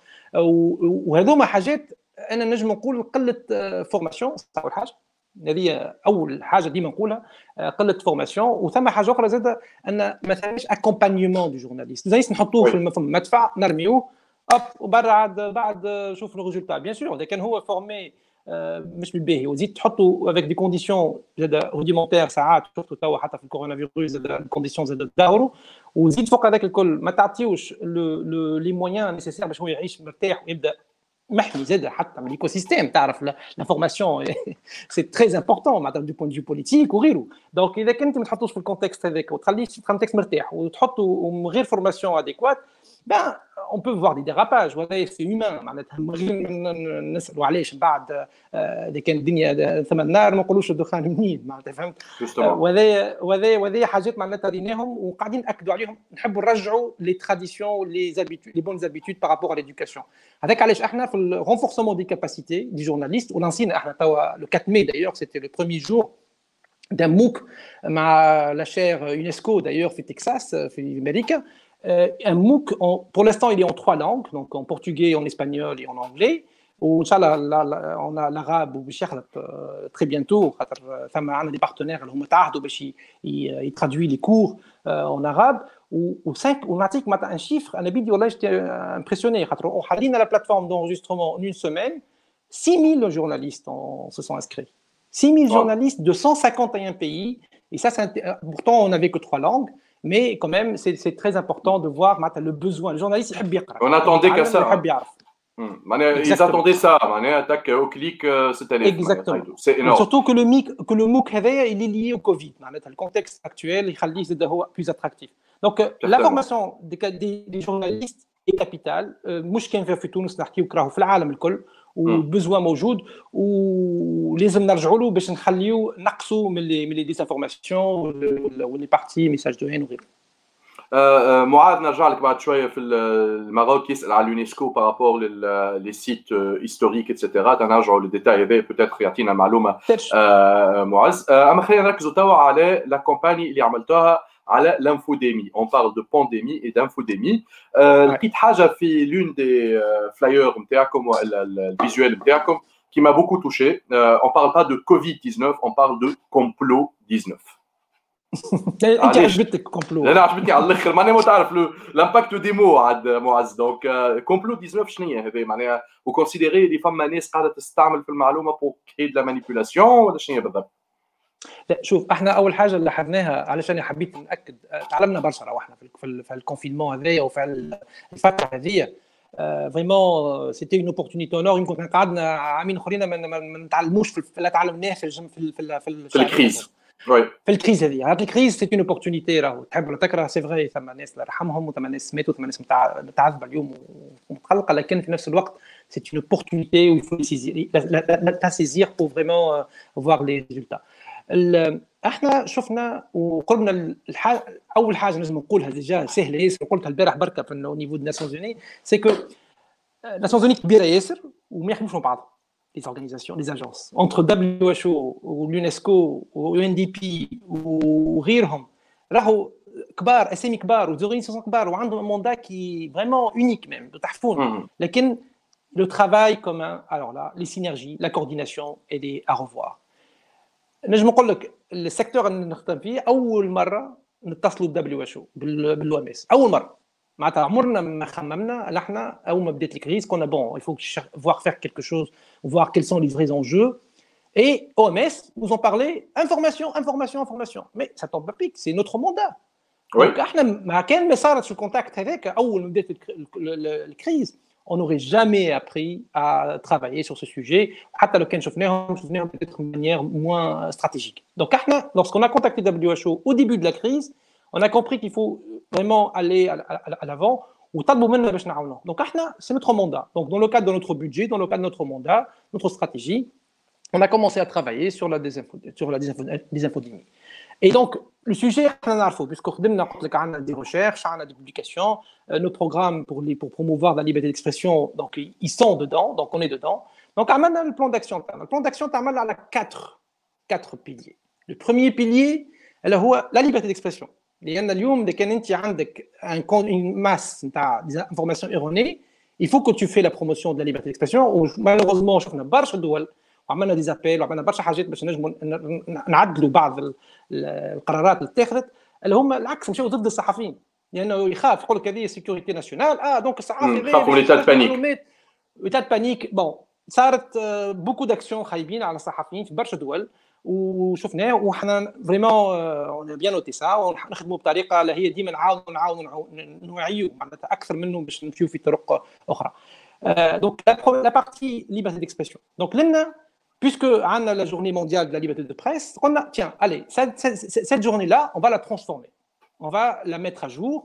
وهذوما حاجات انا نجم نقول قله فورماسيون، اول حاجه هذه اول حاجه ديما نقولها، قله فورماسيون. وثم حاجه اخرى زاده ان ما ثماش اكومبانيمون دو جورناليست، زي نحطوه في المدفع نرميوه اب بعد شوف لو ريزولتا. بيان سور اذا كان هو فورمي مش بالباهي وزيد تحطوا افيك دي كونديسيون زاد روديمونتير ساعات، شفتوا توا حتى في الكورونا فيروس زاد الكونديسيون زاد تدهوروا، وزيد فوق هذاك الكل ما تعطيوش لي مويان نيسيسير باش هو يعيش مرتاح ويبدا محمي زاد حتى من ليكو سيستيم. تعرف لافورماسيون سي تري امبورطون معناتها دو بوين دو بوليتيك وغيره. دونك اذا كنت ما تحطوش في الكونتكست هذاك وتخليه في الكونتكست مرتاح وتحطوا من غير فورماسيون اديكوات، ben on peut voir des dérapages. وهذا سي هيومان معناتها نسالوا علاش بعد اذا كان الدنيا ثم النار ما نقولوش الدخان منين معناتها فهمت. وهذا حاجات معناتها ريناهم وقاعدين ناكدوا عليهم، نحبوا نرجعوا لي تراديسيون لي زابيتود لي بون زابيتود بارابور ا ليدوكاسيون. هذاك علاش احنا في الرونفورسمون دي كاباسيتي دي جورناليست ولانسينا احنا توا لو 4 ماي d'ailleurs c'était le premier jour d'un MOOC مع la chaire UNESCO d'ailleurs في تكساس في امريكا. Un MOOC, pour l'instant, il est en 3 langues, donc en portugais, en espagnol et en anglais. Inch'Allah, on a l'arabe ou très bientôt. On a des partenaires qui ils traduisent les cours en arabe. On a un chiffre, j'étais impressionné. On a dit à la plateforme d'enregistrement en une semaine, 6000 journalistes se sont inscrits. 6000 journalistes de 151 pays. Et ça, pourtant, on n'avait que 3 langues. Mais quand même, c'est très important de voir le besoin. Le journaliste, il aime bien. On attendait que ça. Ils attendaient ça. Au clic, cette année. Exactement. C'est énorme. Surtout que le MOOC, il est lié au Covid. Le contexte actuel, il est plus attractif. Donc, la formation des journalistes est capitale. مش كان في تونس نحكيو كراهو في العالم الكل وبزوان موجود، ولازم نرجعوا له باش نخليو نقصوا من لي ديسانفورماسيون واللي بارتي ميساج دو هين وغيره. معاذ نرجع لك بعد شويه في المغرب يسال على اليونسكو بارابور لي سيت هيستوريك اتسيتيرا، تنرجعوا للديتاي هذا بوتيتر يعطينا معلومه معز. اما خلينا نركزوا توا على لا كومباني اللي عملتوها على l'infodémie. On parle de pandémie et d'infodémie. لقيت حاجه في l'une des flyers نتاعكم ولا الفيجوال نتاعكم qui m'a beaucoup touché. On parle pas de Covid-19, on parle de complot 19. انت عجبتك كومبلو؟ لا عجبتني على الاخر، معناها تعرف لامباكت ديمو عاد معز. دونك كومبلو 19 شنو هي هذه معناها؟ وكونسيديري اللي فما ناس قاعده تستعمل في المعلومه بور كري دو لا مانيبيولاسيون ولا شنو هي بالضبط؟ لا شوف، احنا اول حاجه اللي لاحظناها علشان حبيت ناكد، تعلمنا برشا روحنا في الكونفينمون هذايا وفي الفتره هذيا. فريمون سيتي اون اوبورتونيتي اونور. يمكن قعدنا عامين اخرين ما نتعلموش لا تعلمناه في الكريز. في الكريز هذه الكريز سيتي اون اوبورتونيتي. راهو تحب ولا تكره سي فري، ثم ناس الله يرحمهم وثم ناس ماتوا ثم ناس متعذبه اليوم ومتقلقه، لكن في نفس الوقت سيتي اون اوبورتونيتي ويفو لا سيزير بور فريمون فوار لي ريزولتا. احنا شفنا وقلنا اول حاجه لازم نقولها ديجا سهله ياسر، قلتها البارح بركه في النيفو دو ناسيونز اوني، سي كو ناسيونز اوني كبيره ياسر وما يخدموش مع بعض. les organisations, les agences entre WHO واليونسكو UNDP وغيرهم راهو كبار، اسامي كبار وزورينيسيون كبار وعندهم موندا كي فريمون يونيك ميم تحفون. لكن le travail commun, alors là les synergies, la coordination elle est à revoir. نجم نقول لك السيكتور اللي نخدم فيه اول مره نتصلوا بالدبليو اتش او بالو ام اس، اول مره معناتها عمرنا ما خممنا. احنا اول ما بدات الكريز كنا بون il faut voir faire quelque chose, voir quels sont les vrais enjeux, et OMS nous ont parlé information, mais ça tombe à pic, c'est notre mandat. Donc احنا ما كان ما صارت في الكونتاكت هذاك اول ما بدات الكريز on n'aurait jamais appris à travailler sur ce sujet. حتى لو كان شفناهم peut-être de manière moins stratégique. Donc lorsqu'on a contacté WHO au début de la crise, on a compris qu'il faut vraiment aller à l'avant وطلبوا منا باش نعاونوا. Donc c'est notre mandat. Donc dans le cadre de notre budget, dans le cadre de notre mandat, notre stratégie, on a commencé à travailler sur la désinfodémie. Et donc le sujet احنا نعرفه puisque خدمنا قلت لك عندنا des recherches, عندنا des publications, nos programmes pour promouvoir la liberté d'expression, donc ils sont dedans, donc on est dedans. Donc عملنا le plan d'action. Le plan d'action تعمل على 4 piliers. Le premier pilier هو la liberté d'expression. لان اليوم اذا كان انت عندك une masse نتاع informations erronées, il faut que tu fais la promotion de la liberté d'expression. ومالوغوزمون شفنا برشا دول وعملنا دي زابيل وعملنا برشا حاجات باش نجموا نعدلوا بعض القرارات اللي اتخذت اللي هم العكس مشاو ضد الصحفيين لانه يخاف يقول لك هذه سيكوريتي ناسيونال دونك الصحافي خافوا من ايتاد بانيك. ايتاد بانيك بون صارت بوكو داكسيون خايبين على الصحفيين في برشا دول وشفناه وحنا فريمون بيان نوتي سا ونخدموا بطريقه اللي هي ديما نعاودوا نوعيوا معناتها اكثر منه باش نمشيو في طرق اخرى. دونك لا بارتي ليبرتي ديكسبرسيون دونك لنا puisque on a la journée mondiale de la liberté de presse, on a tiens allez cette journée-là on va la transformer, on va la mettre à jour,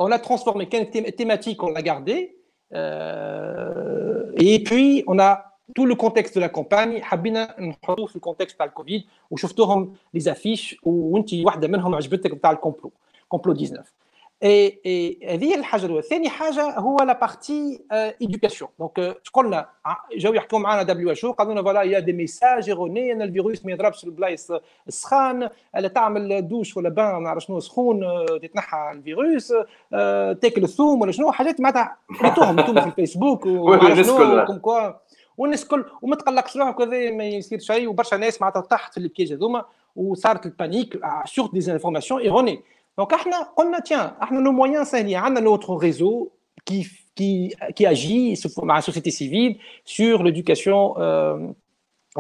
on l'a transformée, quelle thématique on l'a gardée, et puis on a tout le contexte de la campagne حبينا نحطوه في الكونتكست تاع الكوفيد وشفتوهم لي زافيش وانت واحده منهم عجبتك نتاع الكومبلو 19 اي هذه الحاجه الاولى. ثاني حاجه هو لا بارتي ايدوكاسيون دونك قلنا جاوا يحكوا معنا دبليو اتش او قالوا لنا فوالا يا دي ميساج ايروني ان الفيروس ما يضربش البلايص السخان الا تعمل دوش ولا بان ما نعرف شنو سخون تتنحى الفيروس تاكل الثوم ولا شنو حاجات معناتها عطوهم انتم في الفيسبوك وشنو كم كوا والناس الكل وما تقلقش روحك كذا ما يصير شيء وبرشا ناس معناتها طاحت في البياج هذوما وصارت البانيك سور دي انفورماسيون ايروني. Donc, on a tiens, nos moyens, c'est il y a notre réseau qui agit sur la société civile sur l'éducation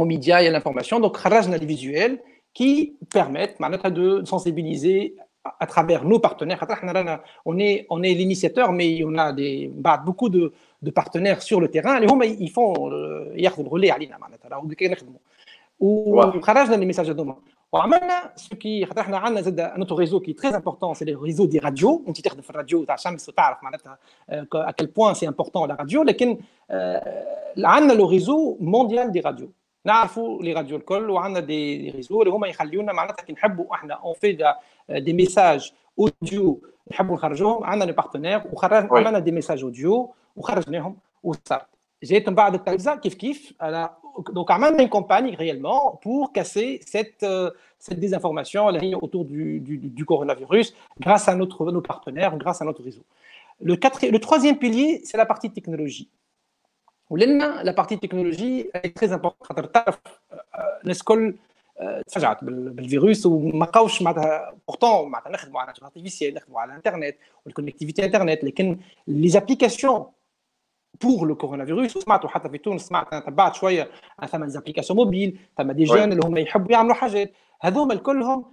aux médias et à l'information. Donc, on a des visuels qui permettent de sensibiliser à travers nos partenaires. On est l'initiateur, mais on a beaucoup de partenaires sur le terrain. Ils font le relais à l'INA. وخرجنا les messages de demain. وعملنا ce qui حنا عندنا زاد notre réseau qui est très important, c'est le réseau des radios. انت تخدم في الراديو تاع شمس وتعرف معناتها à quel point c'est important la radio. لكن عندنا le réseau mondial des radios. نعرفوا les radios الكل وعندنا des réseaux اللي هما يخليونا معناتها كي نحبوا احنا on fait des messages audio نحبوا نخرجوهم عندنا les partenaires وخرجنا عملنا des messages audio وخرجناهم وصارت جيت من بعد التلفزه كيف donc عملنا une campagne réellement pour casser cette désinformation autour du coronavirus grâce à nos partenaires, grâce à notre réseau. Le troisième pilier, c'est la partie technologie. La partie technologie est très importante. الناس الكل تفاجأت بالفيروس وما بقاوش معناتها pourtant معناتها نخدموا على الانترنت ارتيفيسيال نخدموا على الانترنت والكونكتيفيتي انترنت لكن les applications pour le coronavirus سمعتوا حتى في تونس سمعت تبعت شويه ثم زابليكاسيون موبيل ثم دي جون اللي هم يحبوا يعملوا حاجات هذوما الكلهم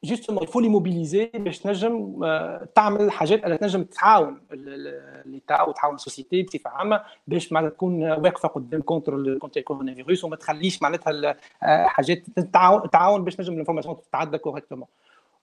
جوستومون يفو لي موبيليزي باش تنجم تعمل حاجات اللي تنجم تعاون ليتا وتعاون السوسيتي بصفه عامه باش معناتها تكون واقفه قدام كونتر الكورونا فيروس وما تخليش معناتها حاجات تعاون باش تنجم الانفورماسيون تتعدى كوريكتومون.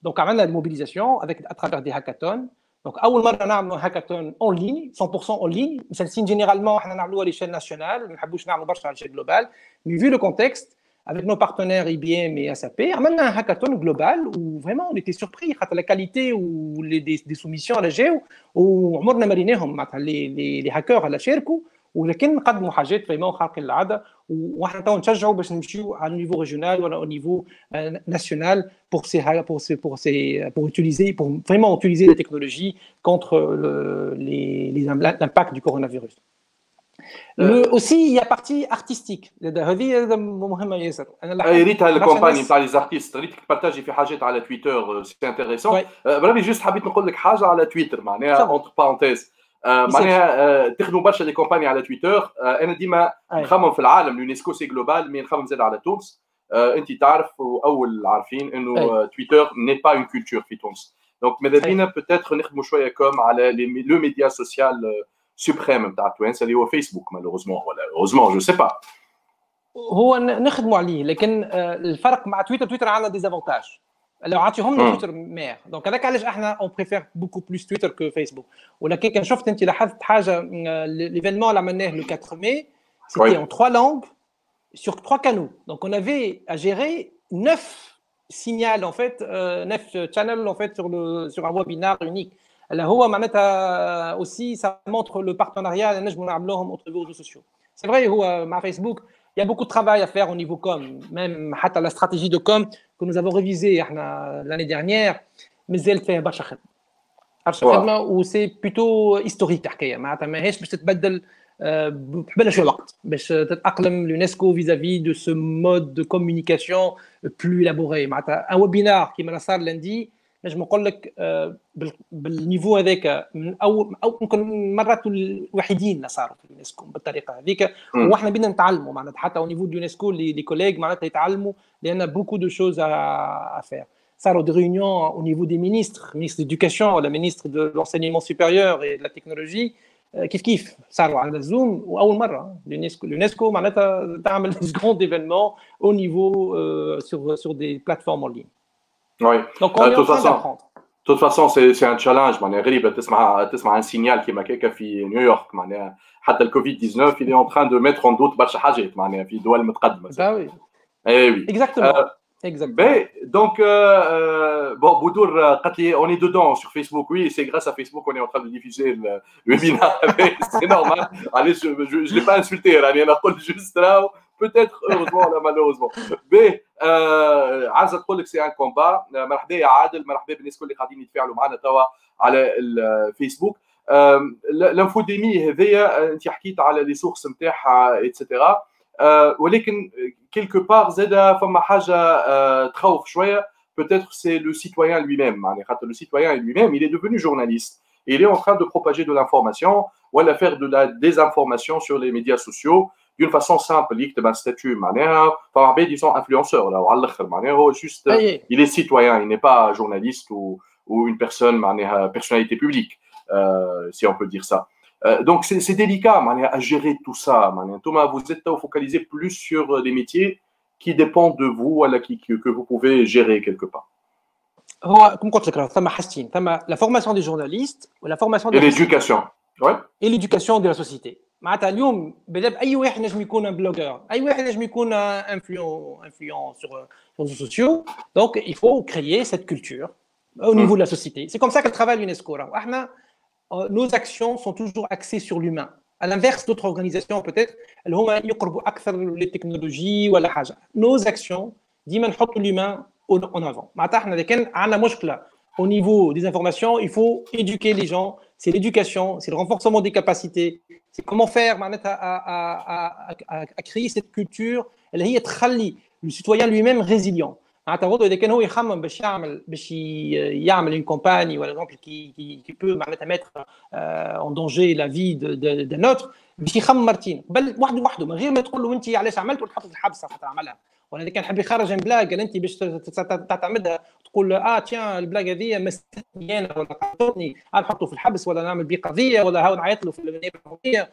دونك عملنا الموبيليزاسيون avec à travers des hackathons. Donc, أول مرة نعملوا هاكاثون en ligne, 100% en ligne. مسلسين généralement احنا نعملوها à l'échelle nationale, ما نحبوش نعملوا برشا à l'échelle globale. Mais vu le contexte, avec nos partenaires IBM et SAP, عملنا un hackathon global où vraiment on était surpris حتى la qualité ou des soumissions اللي جاو وعمرنا ما ريناهم معناتها les hackers اللي شاركوا ولكن قدموا حاجات فريمون خارقين للعاده واحنا تو نشجعوا باش نمشيو على النيفو ريجيونال ولا au niveau national pour utiliser pour vraiment utiliser les technologies contre l'impact du coronavirus. Aussi il y a partie artistique هذه مهمه ياسر. انا ريت الكومباني نتاع لي زارتيست ريتك تبارطاجي في حاجات على تويتر سي انتريسون. برافي جوست حبيت نقول لك حاجه على تويتر معناها اونتر بارونتيز معناها تخدموا برشا لي كومباني على تويتر. انا ديما نخمم في العالم اليونسكو سي جلوبال مي نخمم زاد على تونس. انت تعرف واول عارفين انه تويتر ني با اون كولتور في تونس دونك ماذا بينا بوتيتر نخدموا شويه كوم على لو ميديا سوسيال سوبريم نتاع توانسه اللي هو فيسبوك مالوغوزمون ولا اوزمون جو سي با هو نخدموا عليه لكن الفرق مع تويتر عندنا ديزافونتاج لو عطيهم لنا تويتر مير دونك هذاك علاش احنا اون بريفير بوكو بلوس تويتر كو فيسبوك. ولكن كان شفت انت لاحظت حاجه ليفينمون اللي عملناه لو 4 ماي سيتي en 3 langues sur 3 canaux. Donc on avait à gérer 9 signals en fait 9 channels en fait sur un webinaire unique. Là هو معناتها aussi ça montre le partenariat اللي نجموا نعملوهم entre les réseaux sociaux. C'est vrai هو مع فيسبوك il y a beaucoup de travail à faire au niveau com, même la stratégie de com que nous avons révisée l'année dernière. مازالت فيها برشا خدمه برشا واضح. خدمه وسي بلوتو هيستوريك الحكايه معناتها ماهيش باش تتبدل بلا شويه وقت باش تتاقلم اليونسكو فيزافي دو سو مود دو كوميونيكاسيون بلو لابوري معناتها ان ويبينار كيما صار لندي نجم نقول لك بالنيفو هذاك من او ممكن مرات الوحيدين اللي صاروا في اليونسكو بالطريقه هذيك واحنا بدنا نتعلموا معناتها حتى او نيفو اليونسكو لي كوليغ معناتها يتعلموا لان بوكو دو شوز ا فير صاروا دي ريونيون au niveau des ministres d'éducation ولا ministre de l'enseignement supérieur et de la technologie كيف صاروا على الزوم واول مره اليونسكو معناتها تعمل grand événement au niveau sur des plateformes en ligne. Oui. Donc on est en train d'apprendre. De toute façon c'est un challenge معناها غريبه تسمع un signal كيما كيكا في نيويورك معناها حتى الكوفيد 19 il est en train de mettre en doute برشا حاجات معناها في دول متقدمه. Ah oui. Eh oui. Exactement. Exactement. Donc, bon, Boudour, on est dedans sur Facebook. Oui, c'est grâce à Facebook qu'on est en train de diffuser le webinaire. C'est normal. Allez, je ne l'ai pas insulté. On a juste là. Peut-être, heureusement, là, malheureusement. Mais, عايز تقول لك c'est un combat. مرحبا يا عادل، مرحبا بالناس اللي قاعدين يتفاعلوا معنا توا على الفيسبوك. الانفوديمي هذيا انت حكيت على لي سورس نتاعها ايتترا. ولكن quelque part زاد فما حاجه تخوف شويه peut-être c'est le citoyen lui-même معناها خاطر le citoyen lui-même il est devenu journaliste et il est en train de propager de l'information ولا faire de la désinformation sur les médias sociaux d'une façon simple يكتب un statut معناها فما عباد disons influenceur là على الاخر معناها هو juste il est citoyen il n'est pas journaliste ou une personne معناها personnalité publique si on peut dire ça. Donc c'est délicat à gérer tout ça. Thomas, vous êtes focalisé plus sur des métiers qui dépendent de vous, que vous pouvez gérer quelque part. هو كما قلت لك ثم حاجتين ثم la formation des journalistes ولا formation et l'éducation. Ouais. Et l'éducation de la société. معناتها اليوم بلا اي واحد نجم يكون ان بلوجر اي واحد نجم يكون influent sur les réseaux sociaux. Donc il faut créer cette culture au niveau de la société. C'est comme ça que travaille l'UNESCO. احنا nos actions sont toujours axées sur l'humain. À l'inverse d'autres organisations peut-être, elles ont يقربوا أكثر للتكنولوجيا ولا حاجة. Nos actions ديما نحطوا l'humain en avant. معناتها احنا إذا كان عندنا مشكلة au niveau des informations, il faut éduquer les gens. C'est l'éducation, c'est le renforcement des capacités. C'est comment faire معناتها à créer cette culture اللي هي تخلي le citoyen lui-même résilient. معناتها اذا كان هو يخمم باش يعمل une campagne par exemple qui peut معناتها mettre en danger la vie d'un autre باش يخمم مرتين قبل وحده من غير ما تقول له انت علاش عملت وتحط في الحبس خاطر عملها. ولا اذا كان حب يخرج بلاغ قال انت باش تعتمدها تقول تيان البلاغ هذه مستني انا ولا قاطعني نحطه في الحبس ولا نعمل بيه قضيه ولا هاو نعيط له في النيابه القضائيه.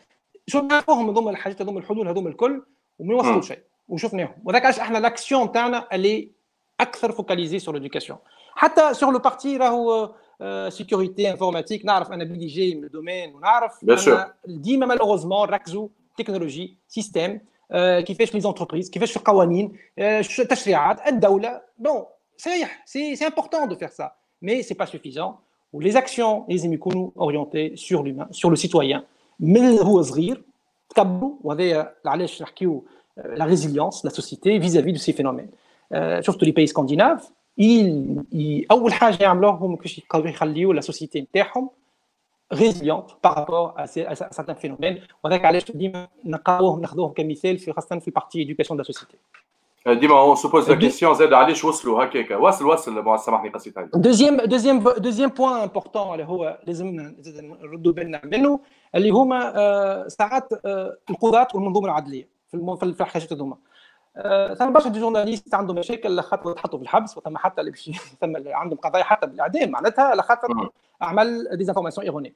شو نعرفوهم هذوما الحاجات هذوما الحلول هذوما الكل وما يوصلوا شيء وشفناهم. وذاك علاش احنا لاكسيون تاعنا اللي اكثر فوكاليزي sur l'éducation. حتى sur le parti راهو sécurité informatique نعرف انا بيدي جاي من الدومين ونعرف ديما مالوغوزمون ركزوا تكنولوجي سيستم كيفاش لي زونتربريز كيفاش في القوانين تشريعات الدوله. بون صحيح سي امبورطون دو فير سا مي سي با سوفيزون. ولي اكسيون لازم يكونوا اورينتي sur l'humain sur le citoyen من هو صغير تكبروا. وهذا علاش نحكيو la résilience la société vis-à-vis de ces phénomènes. شفتوا لي باي سكانديناف اول حاجه يعملوها هم كيفاش يخليوا لا سوسيتي نتاعهم ريزيليونت بارابور ا سارتان فينومين. وهذاك علاش ديما ناخذوهم كمثال في خاصه في البارتي ايدوكاسيون دا سوسيتي. ديما اون سوبوز لا كيسيون زاد علاش وصلوا هكاك واصل سامحني قصيت عليك. دوزيام بوين امبورطون اللي هو لازم نردوا بالنا منه اللي هما ساعات القضاة والمنظومه العدليه في الحاجات هذوما. ثم برشا دي جورناليست عندهم مشاكل لخاطر تحطوا في الحبس وثم حتى اللي باش ثم عندهم قضايا حتى بالاعدام معناتها لخاطر عمل ديزانفورماسيون ايروني.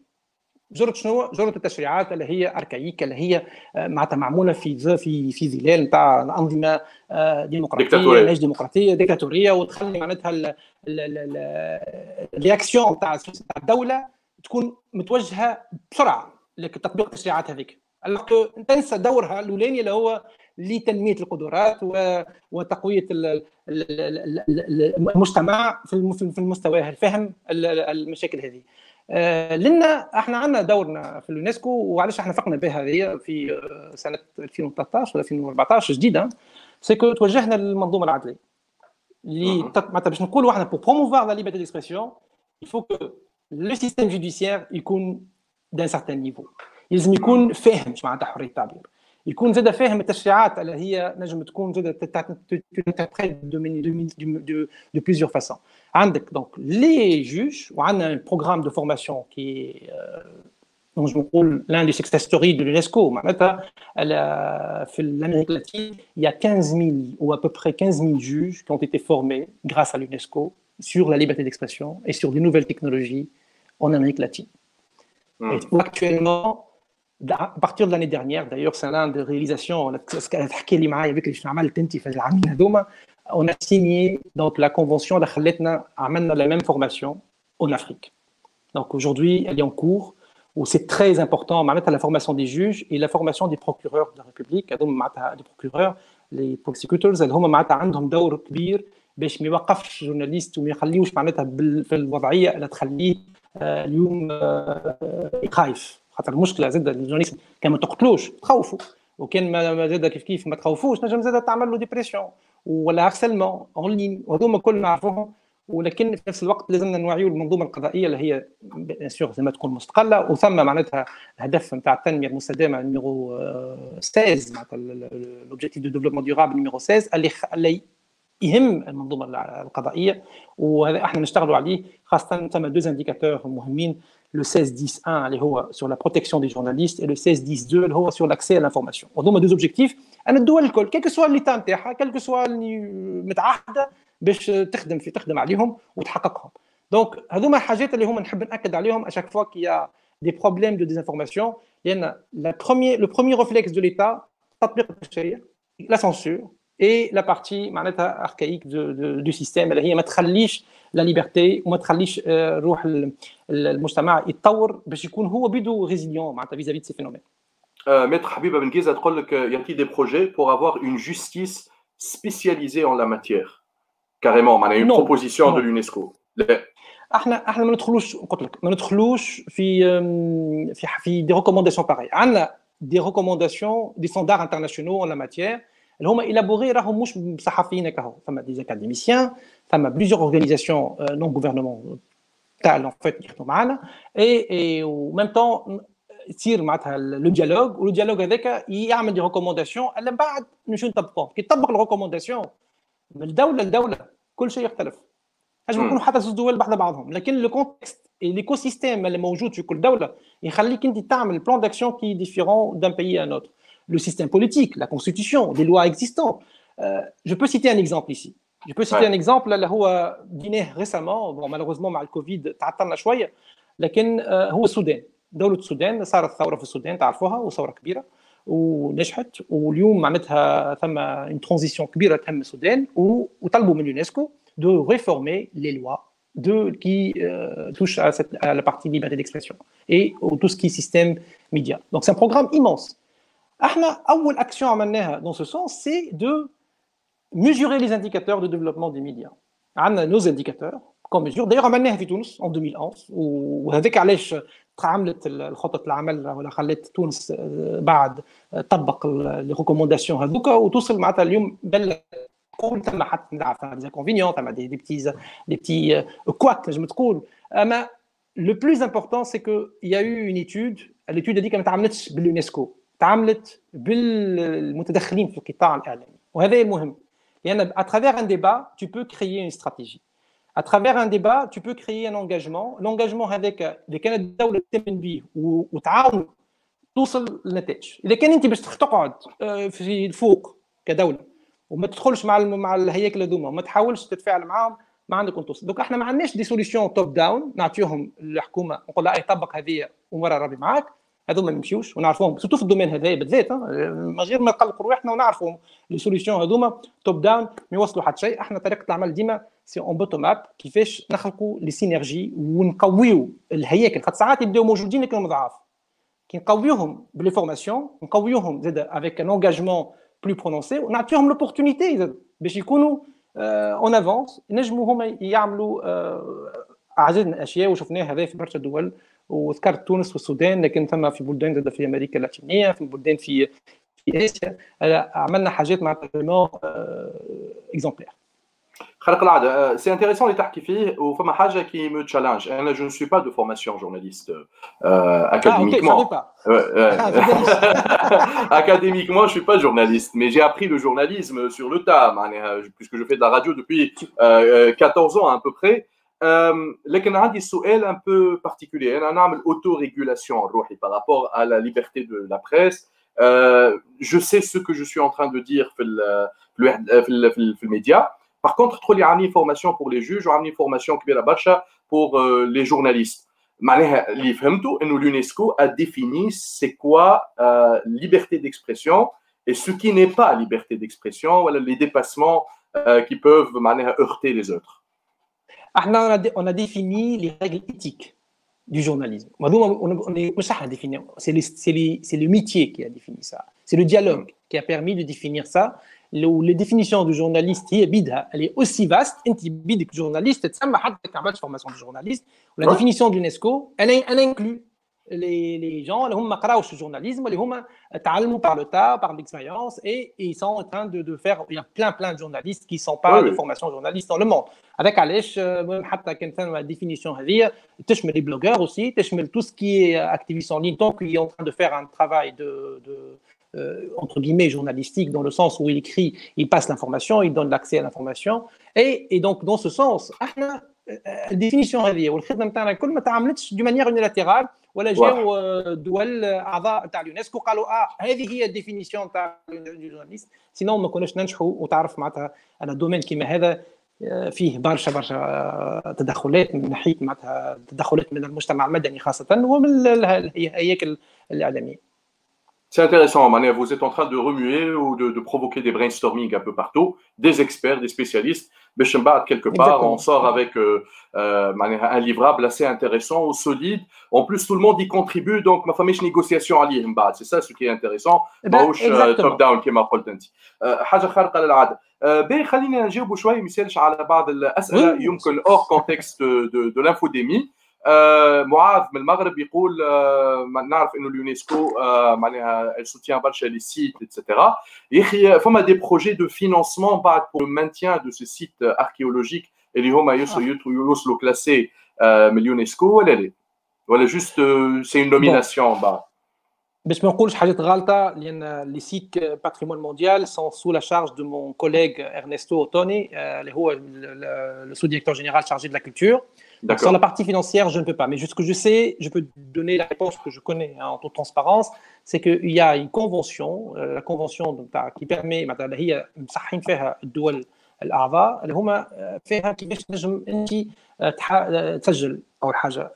جرت شنو؟ جرت التشريعات اللي هي اركايك اللي هي معناتها معموله في ظلال نتاع انظمه ديمقراطيه مش ديمقراطيه ديكتاتوريه وتخلي معناتها الرياكسيون نتاع الدوله تكون متوجهه بسرعه لتطبيق التشريعات هذيك. تنسى دورها الاولاني اللي هو لتنميه القدرات وتقويه المجتمع في المستوى الفهم المشاكل هذه. لان احنا عندنا دورنا في اليونسكو وعلاش احنا فقنا بها هذه في سنه 2013 ولا 2014 جديده سيكو توجهنا للمنظومه العدليه اللي معناتها باش نقولوا احنا بور بروموفوار لا ليبرتي ديكسبرسيون il faut que le système judiciaire يكون d'un certain niveau. لازم يكون فاهم شو معناتها حريه التعبير. يكون زاد فاهم التشريعات اللي هي نجم تكون زاد تنتربريت de plusieurs façons. عندك donc les juges وعندنا un programme de formation qui est dont je نقول l'un des success stories de l'UNESCO. معناتها في l'Amérique latine, il y a 15 000 ou à peu près 15 000 juges qui ont été formés grâce à l'UNESCO sur la liberté d'expression et sur des nouvelles technologies en Amérique latine. Et actuellement, à partir de l'année dernière, d'ailleurs, c'est l'un des réalisations, on a signé donc, la convention de la même formation en Afrique. Donc aujourd'hui, elle est en cours, où c'est très important, la formation des juges et la formation des procureurs de la République. Les procureurs, les prosecutors, ils ont un rôle كبير باش ما يوقفش جورناليست وما يخليوش معناتها في الوضعيه اللي تخليه اليوم خايف. خاطر المشكله زاد الجورناليست كان ما تقتلوش تخوفوا، وكان ما زاد كيف ما تخوفوش نجم زاد تعمل له ديبرسيون ولا هارسلمون اون لين، وهذوما كل نعرفوهم. ولكن في نفس الوقت لازمنا نوعيوا المنظومه القضائيه اللي هي بيان سور زي ما تكون مستقله، وثم معناتها الهدف نتاع التنميه المستدامه نيميرو 16 معناتها لوبجيكتيف دو ديفلوبمون ديورابل نيميرو 16 اللي يهم المنظومه القضائيه، وهذا احنا نشتغلوا عليه. خاصه ثم دو انديكاتور مهمين، لو 16-10-1 اللي هو sur la protection des journalistes et le 16-10-2 اللي هو sur l'accès à l'information. وهذوما دو اوبجيكتيف انا الدول الكل كيف سوا الليتا نتاعها كيف سوا متعهده باش تخدم عليهم وتحققهم. دونك هذوما الحاجات اللي هما نحب ناكد عليهم اشاك فوا كي دي بروبليم دو ديزانفورماسيون، لان لو بروميير ريفلكس دو ليتا تطبيق التشريع، لا سانسور et la partie معناتها archaïque du système اللي هي ما تخليش لا ليبرتي وما تخليش روح المجتمع يتطور باش يكون هو بيدو ريزيليون معناتها vis-à-vis de ces phénomènes. Maître Habib Ben Guiza تقول لك y a-t-il des projets pour avoir une justice spécialisée en la matière carrément معناها une proposition de l'UNESCO؟ احنا ما ندخلوش قلت لك ما ندخلوش في دي ريكومونداسيون باغي. عندنا دي ريكومونداسيون دي ستاندارds internationaux en la matière اللي هما إلابوري راهم مش صحفيين كهو، ثم دي اكاديميسيان، ثم بليزيور اورغانيزاسيون نون غوفرنمونتال ان فيت يخدموا معنا اي و ميم طون تصير معناتها لو ديالوج، ولو ديالوج هذاك يعمل دي ريكومونداسيون اللي من بعد نمشيو نطبقوهم. كي تطبق الريكومونداسيون من دوله لدوله كل شيء يختلف. نجم يكونوا حتى زوج دول بحذا بعضهم، لكن لو كونتكست اي ليكو سيستيم اللي موجود في كل دوله يخليك انت تعمل بلان داكسيون كي ديفيرون دان بيي ان اوتر. Le système politique, la constitution, des lois existantes. Je peux citer un exemple ici. Je peux citer un exemple اللي هو ديناه récemment. Bon, malheureusement مع الكوفيد تعطلنا شويه، لكن هو السودان. دولة السودان صارت ثورة في السودان تعرفوها، وثورة كبيرة ونجحت، واليوم معناتها ثم une transition كبيرة تهم السودان، وطلبوا من اليونسكو de réformer les lois qui touchent à la partie liberté d'expression et tout ce qui est système média. Donc c'est un programme immense. احنا اول اكسيون عملناها dans ce sens c'est de mesurer les indicateurs de développement des médias. عندنا nos indicateurs comme mesure d'ailleurs عملناها في تونس en 2011، وهذاك علاش تعاملت الخطط العمل ولا خلت تونس بعد تطبق لي ريكومونداسيون هذوك وتوصل معناتها اليوم بل تقول ثم حتى نعرف دي انكونفينيون ثم دي بتي كواك نجم تقول. اما le plus important c'est que il y a eu une l'étude هذيك ما تعاملتش باليونسكو، تعاملت بالمتدخلين في القطاع الإعلامي، وهذا المهم. لأن à travers un débat tu peux créer une stratégie. À travers un débat tu peux créer un engagement. l'engagement هذاك إذا كانت الدولة تؤمن به وتعاون توصل لنتائج. إذا كان أنت باش تقعد في الفوق كدولة وما تدخلش مع الهياكل هذوما وما تحاولش تتفاعل معاهم، ما عندكم توصل. دونك احنا ما عندناش دي سوليسيون توب داون نعطيهم الحكومة نقول لها طبق هذه ومرة ربي معاك، هذوما ما يمشيوش ونعرفوهم سورتو في الدومين هذايا بالذات. من غير ما نقلقوا روحنا ونعرفوا لي سوليسيون هذوما توب داون ما يوصلوا حتى شيء. احنا طريقه العمل ديما سي اون بوتوم اب، كيفاش نخلقوا لي سينرجي ونقويوا الهياكل. خاطر ساعات يبداو موجودين لكن ضعاف، كي نقويوهم بلي فورماسيون نقويوهم زاد افيك ان انغاجمون بلو برونونسي ونعطيهم لوبورتونيتي زاد باش يكونوا اون افونس، ينجموا هما يعملوا عدد من الاشياء. وشفناه هذا في برشا دول، وذكرت تونس والسودان، لكن ثم في بلدان زاد في امريكا اللاتينيه، في بلدان في اسيا عملنا حاجات مع اكزومبلير. خلق العادة سي انتريسون اللي تحكي فيه وفما حاجة كي مو تشالنج أنا جو ne suis pas de formation journaliste académiquement. Académiquement, je suis pas journaliste, mais j'ai appris le journalisme sur le tas, puisque je fais de la radio depuis 14 ans à peu près. لكن عندي سؤال un peu particulier. أنا نعمل autorégulation روحي par rapport à la liberté de la presse. Je sais ce que je suis en train de dire في الميديا. Par contre, تقول لي عاملين formation pour les juges وعاملين formation كبيرة برشا pour les journalistes. معناها اللي فهمته إنه l'UNESCO a défini c'est quoi liberté d'expression et ce qui n'est pas liberté d'expression, voilà les dépassements qui peuvent معناها heurter les autres. On a défini les règles éthiques du journalisme. C'est le métier qui a défini ça. C'est le dialogue qui a permis de définir ça. Les définitions du journaliste, elle est aussi vaste. Le journaliste, formation de journaliste. La définition de l'UNESCO, elle inclut les gens qui ont appris le journalisme, qui ont appris par le tas, par l'expérience, et ils sont en train de faire. Il y a plein de journalistes qui ne sont pas de formation journaliste dans le monde. Avec Alech, la définition, les blogueurs aussi, tout ce qui est activiste en ligne, donc qui est en train de faire un travail entre guillemets journalistique, dans le sens où il écrit, il passe l'information, il donne l'accès à l'information. Et donc, dans ce sens, la définition d'une manière unilatérale, ولا جاو دول اعضاء تاع اليونسكو قالوا هذه هي الديفينيسيون تاع الجورناليست سينون ما كناش ننجحوا وتعرف معناتها انا دومين كيما هذا فيه برشا تدخلات من ناحيه معناتها تدخلات من المجتمع المدني خاصه ومن الهياكل الاعلاميه. C'est intéressant, vous êtes en train de remuer ou de provoquer des brainstorming un peu partout, des experts, des spécialistes. Quelque part, on sort avec un livrable assez intéressant ou solide. En plus, tout le monde y contribue, donc ma famille négociation à l'IMBA. C'est ça ce qui est intéressant. Top-down, qui m'a قلت انت. حاجة خارقة للعادة. خلينا نجاوبوا شوي مثالش على بعض الأسئلة يمكن hors contexte de l'infodémie. معاذ من المغرب يقول نعرف انه اليونسكو معناها elle soutient برشا les sites etc. يا اخي فما des projets de financement بعد pour le maintien de ces sites archéologiques اللي هما يوصلوا classés من اليونسكو ولا لا ولا juste c'est une nomination بعد. باش ما نقولش حاجات غلطه لان les sites patrimoine mondial sont sous la charge de mon collègue Ernesto Ottoni اللي هو le sous-directeur général chargé de la culture. Donc, sur la partie financière, je ne peux pas. Mais ce que je sais, je peux donner la réponse que je connais en toute transparence, c'est qu'il y a une convention, la convention qui permet, هي مسحين فيها الدول الأعضاء اللي هما فيها كيفاش تنجم أنت تسجل أول حاجة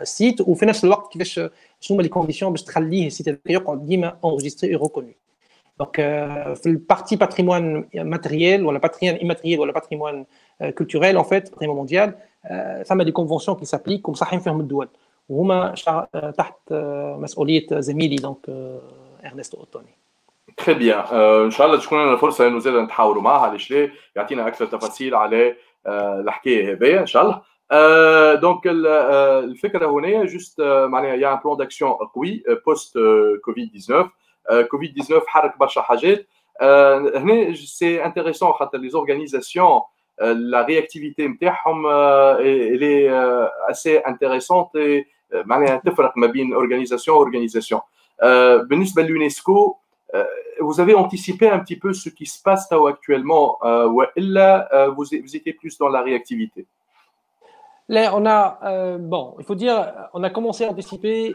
السيت وفي نفس الوقت كيفاش شنو هما لي كونديسيون باش تخليه السيت يقعد ديما enregistré et reconnu. Donc, في البارتي patrimoine matériel ولا patrimoine immatériel ولا patrimoine culturel en fait patrimoine mondial ثم des conventions qui s'appliquent ومصحين فيهم الدول وهما تحت مسؤولية زميلي donc Ernesto Ottoni. Très bien. ان شاء الله تكون لنا الفرصه انه زاد نتحاوروا معها علاش لا يعطينا اكثر تفاصيل على الحكايه هذيا ان شاء الله. دونك الفكره هنا جوست معناها يا ان بلان داكسيون قوي بوست كوفيد 19 كوفيد 19 حرك برشا حاجات هنا سي انتريسون خاطر لي زورغانيزاسيون la réactivité نتاعهم elle est assez intéressante et معناها تفرق ما بين organisation et organisation. بالنسبه لليونسكو vous avez anticipé un petit peu ce qui se passe là actuellement والا vous étiez plus dans la réactivité? Là, on a il faut dire on a commencé à anticiper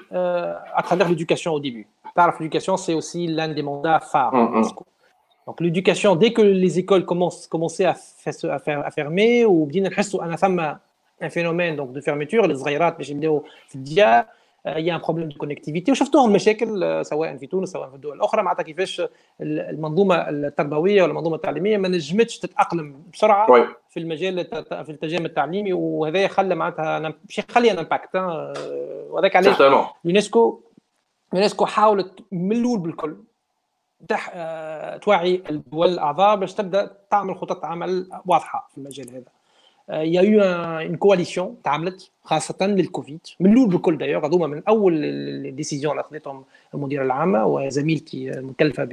à travers l'éducation au début. L'éducation, c'est aussi l'un des mandats phares de l'UNESCO. Donc l'éducation, dès que les écoles commençaient à fermer ou بدينا نحسوا أن ثم un phénomène donc de fermeture, les صغيرات باش يبداو في الديار il y a un problème de connectivité وشفتوهم مشاكل سواء في تونس سواء في الدول الأخرى معناتها كيفاش المنظومة التربوية ولا المنظومة التعليمية ما نجمتش تتأقلم بسرعة في المجال في التجمع التعليمي وهذا خلى معناتها باش يخلي ان امباكت وهذاك علاش اليونسكو حاولت من الاول بالكل توعي الدول الاعضاء باش تبدا تعمل خطط عمل واضحه في المجال هذا. يا يو ان كواليسيون تعملت خاصه للكوفيد من الاول بالكل دايوغ هذوما من اول الديسيزيون اللي اخذتهم المديره العامه وزميلتي المكلفه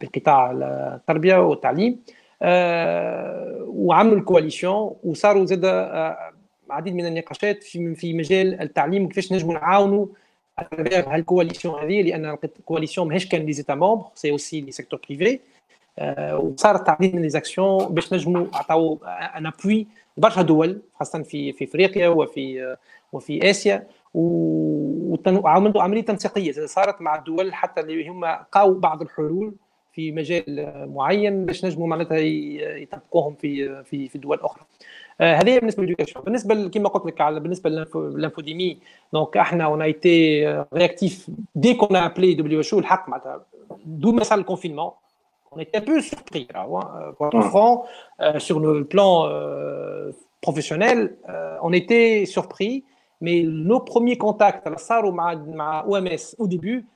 بقطاع التربيه والتعليم وعملوا الكواليسيون وصاروا زاد عديد من النقاشات في مجال التعليم وكيفاش نجموا نعاونوا هالكواليسيون هذه، لان الكواليسيون ماهيش كان لي زيتا مومبر، سي اوسي لي سيكتور بريفي. وصارت عديد من لي زاكسيون باش نجموا نعطيو ان ابوي برشا دول خاصه في افريقيا وفي اسيا، وعملوا عمليه تنسيقيه صارت مع الدول حتى اللي هم لقاو بعض الحلول في مجال معين باش نجموا معناتها يطبقوهم في دول اخرى. هذه بالنسبه للإدوكاسيون. بالنسبه كما قلت لك بالنسبه للانفوديمي، دونك احنا اون ايتي رياكتيف دي كون ابلي دبليو اتش او الحق معناتها دو مسال الكونفينمون. On était un peu surpris, là, pour être franc, sur le plan professionnel, on était surpris, mais nos premiers contacts, مع OMS au début,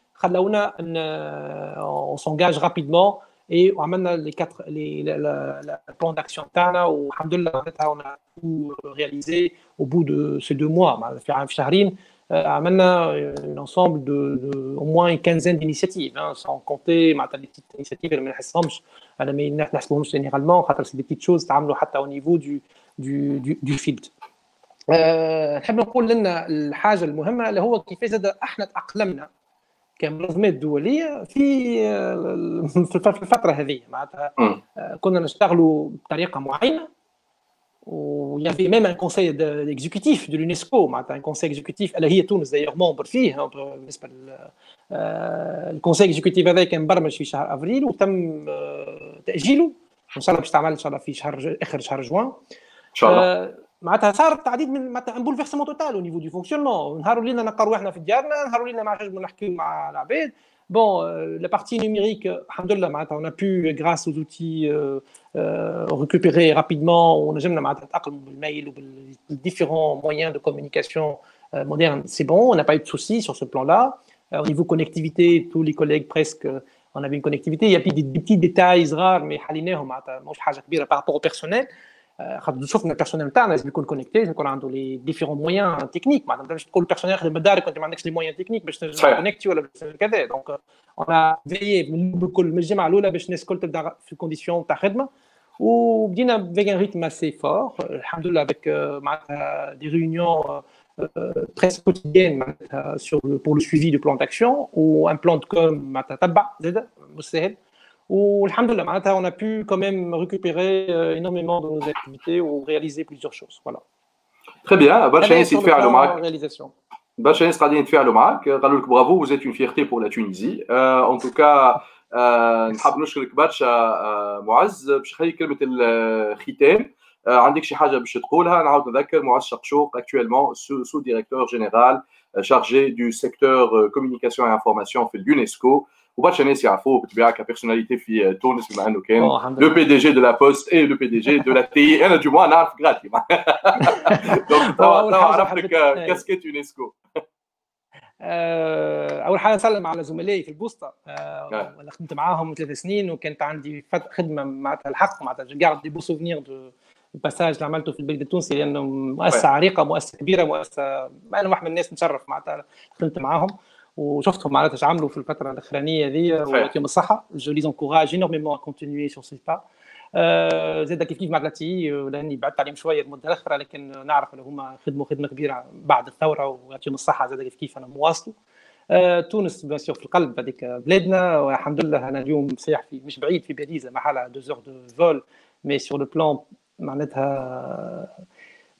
on s'engage rapidement et on a le plan d'action تاعنا والحمد on a tout réalisé au bout de ces 2 mois. في شهرين عملنا un ensemble de au moins une quinzaine d'initiatives, sans compter les petites initiatives اللي ما نحسهمش انا ما نحسبهمش généralement خاطر c'est des petites choses تعملوا حتى au niveau du field. نحب نقول لنا الحاجه المهمه اللي هو كيفاش زاد احنا تاقلمنا كمنظمات دوليه في الفتره هذه. معناتها كنا نشتغلوا بطريقه معينه، و il y avait même un conseil exécutif de l'UNESCO, un conseil exécutif اللي هي تونس d'ailleurs membre فيه. بالنسبه الكونساي اكزيكوتيف هذا كان مبرمج في شهر افريل وتم تاجيله ان شاء الله باش تعمل ان شاء الله في اخر شهر جوان ان شاء الله. معناتها صار تعديد من معناتها ان بولفيرسمون توتال او نيفو دو فونكسيونمون. نهاروا لينا نقروا احنا في ديارنا، نهاروا لينا ما عادش نحكيو مع العباد. Bon, la partie numérique, alhamdoulilah, on a pu, grâce aux outils, récupérer rapidement. On a jamais le mail ou les différents moyens de communication modernes. C'est bon, on n'a pas eu de soucis sur ce plan-là. Au niveau connectivité, tous les collègues presque, on avait une connectivité. Il y a des petits détails rares, mais par rapport au personnel. خاطر شفنا البيرسونيل تاعنا لازم يكون كونيكتي، يكون عنده لي ديفيرون مويان تكنيك. ما تقدرش تقول البيرسونيل خدم بالدار وانت ما عندكش لي مويان تكنيك باش تكونيكتي ولا كذا. دونك اون فيي من الجمعه الاولى باش الناس الكل تبدا في كونديسيون تاع خدمه، وبدينا بفيك ان ريتم اسي فور الحمد لله avec معناتها دي ريونيون presque quotidiennes pour le suivi du plan d'action ou un plan de com معناتها تبع زاد مش سهل. والحمد لله on a pu quand même récupérer énormément de nos activités ou réaliser plusieurs choses. Voilà. Très bien. برشا ناس يتفاعلوا معك. réalisation. برشا ناس قاعدين يتفاعلوا معك، قالوا لك برافو، vous êtes une fierté pour la Tunisie. En tout cas نحب نشكرك برشا معز. باش نخلي كلمة الختام. عندك شي حاجة باش تقولها؟ نعاود نذكر معز شقشوق actuellement sous-directeur général chargé du secteur communication et information في اليونسكو. وبرشا ناس يعرفوه بالطبيعه كبيرسوناليتي في تونس بما انه كان لو بي دي جي دو لا بوست اي لو بي دي جي دو لا تي. انا دو موا نعرف غراتي دونك عرفتك كاسكيت يونسكو. اول حاجه نسلم على زملائي في البوسطه، وانا خدمت معاهم 3 سنين وكانت عندي خدمه معناتها الحق معناتها جارد دي بو سوفينير دو الباساج اللي عملته في البلد التونسي، لانه مؤسسه عريقه، مؤسسه كبيره، مؤسسه انا واحد من الناس متشرف معناتها خدمت معاهم وشفتهم معناتها ايش عملوا في الفتره الاخرانيه هذه ويعطيهم الصحه. جو لي انكوراج انورميمون ا كونتينيي سور سي با. زاد كيف مع لاتي لاني بعدت عليهم شويه المده الاخرى، لكن نعرف ان هما خدموا خدمه كبيره بعد الثوره ويعطيهم الصحه. زاد كيف انا مواصل. تونس بيان سور في القلب هذيك بلادنا، والحمد لله انا اليوم سايح في مش بعيد في باريس محلها 2 heures دو فول، مي سور لو بلان معناتها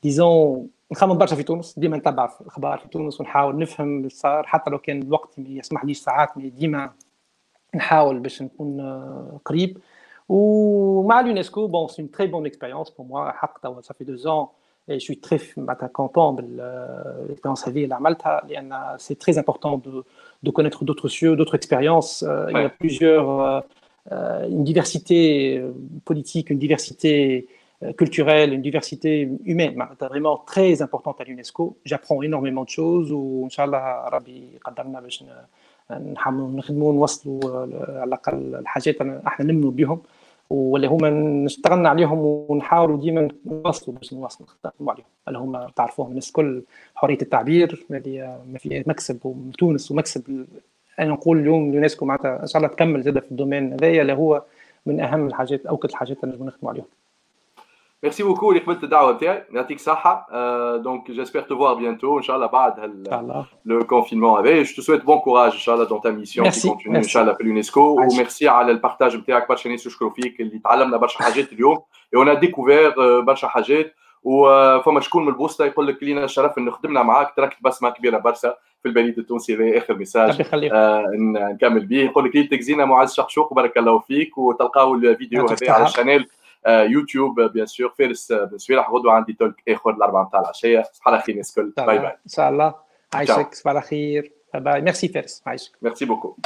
ديزون نخمم برشا في تونس، ديما نتبع في الاخبار في تونس ونحاول نفهم اللي صار، حتى لو كان الوقت ما يسمح ليش ساعات، مي ديما نحاول باش نكون قريب. ومع اليونسكو بون سي اون تري بون اكسبيريونس بور موا، حق توا صافي 2 ans et je suis très content بالexpérience هذه اللي عملتها، لان سي تري امبورطون de connaître d'autres cieux, d'autres expériences. Il y a plusieurs une diversité politique, une diversité culturelle, une diversité humaine vraiment très importante à l'UNESCO. J'apprends énormément de choses وإنشاءالله ربي يقدرنا باش نحاولوا نخدموا ونوصلوا على الأقل الحاجات احنا نمنوا بهم واللي هما نشتغلنا عليهم ونحاولوا ديما نوصلوا باش نوصلوا عليهم، اللي هما تعرفوهم الناس الكل حرية التعبير اللي ما في مكسب تونس ومكسب. أنا نقول اليوم اليونسكو معناتها إن شاء الله تكمل زادة في الدومين هذايا اللي هو من اهم الحاجات اوكد الحاجات اللي نجموا نخدموا عليهم. ميرسي بوكو اللي قبلت الدعوه بتاعي، يعطيك صحه. دونك جيسبر te voir bientôt ان شاء الله بعد le confinement هذا. Je te souhaite bon courage ان شاء الله dans ta mission qui continue ان شاء الله في اليونسكو. وميرسي على البارتاج بتاعك، برشا ناس يشكروا فيك اللي تعلمنا برشا حاجات اليوم. اون ا ديكوفير برشا حاجات. وفما شكون من البوسطه يقول لك لينا الشرف ان خدمنا معاك، تركت بسمه كبيره برشا في البريد التونسي. هذا اخر ميساج نكمل به. يقول لك ليتك زينه معز شقشوق، بارك الله فيك. وتلقاو الفيديو هذا على الشانيل يوتيوب بيان سور. فارس بن سويلح. غدوه عندي تولك اخر الاربعه نتاع العشيه. صباح الخير الناس الكل. باي باي ان شاء الله. عايشك. صباح الخير. باي. ميرسي فارس. عايشك. ميرسي بوكو.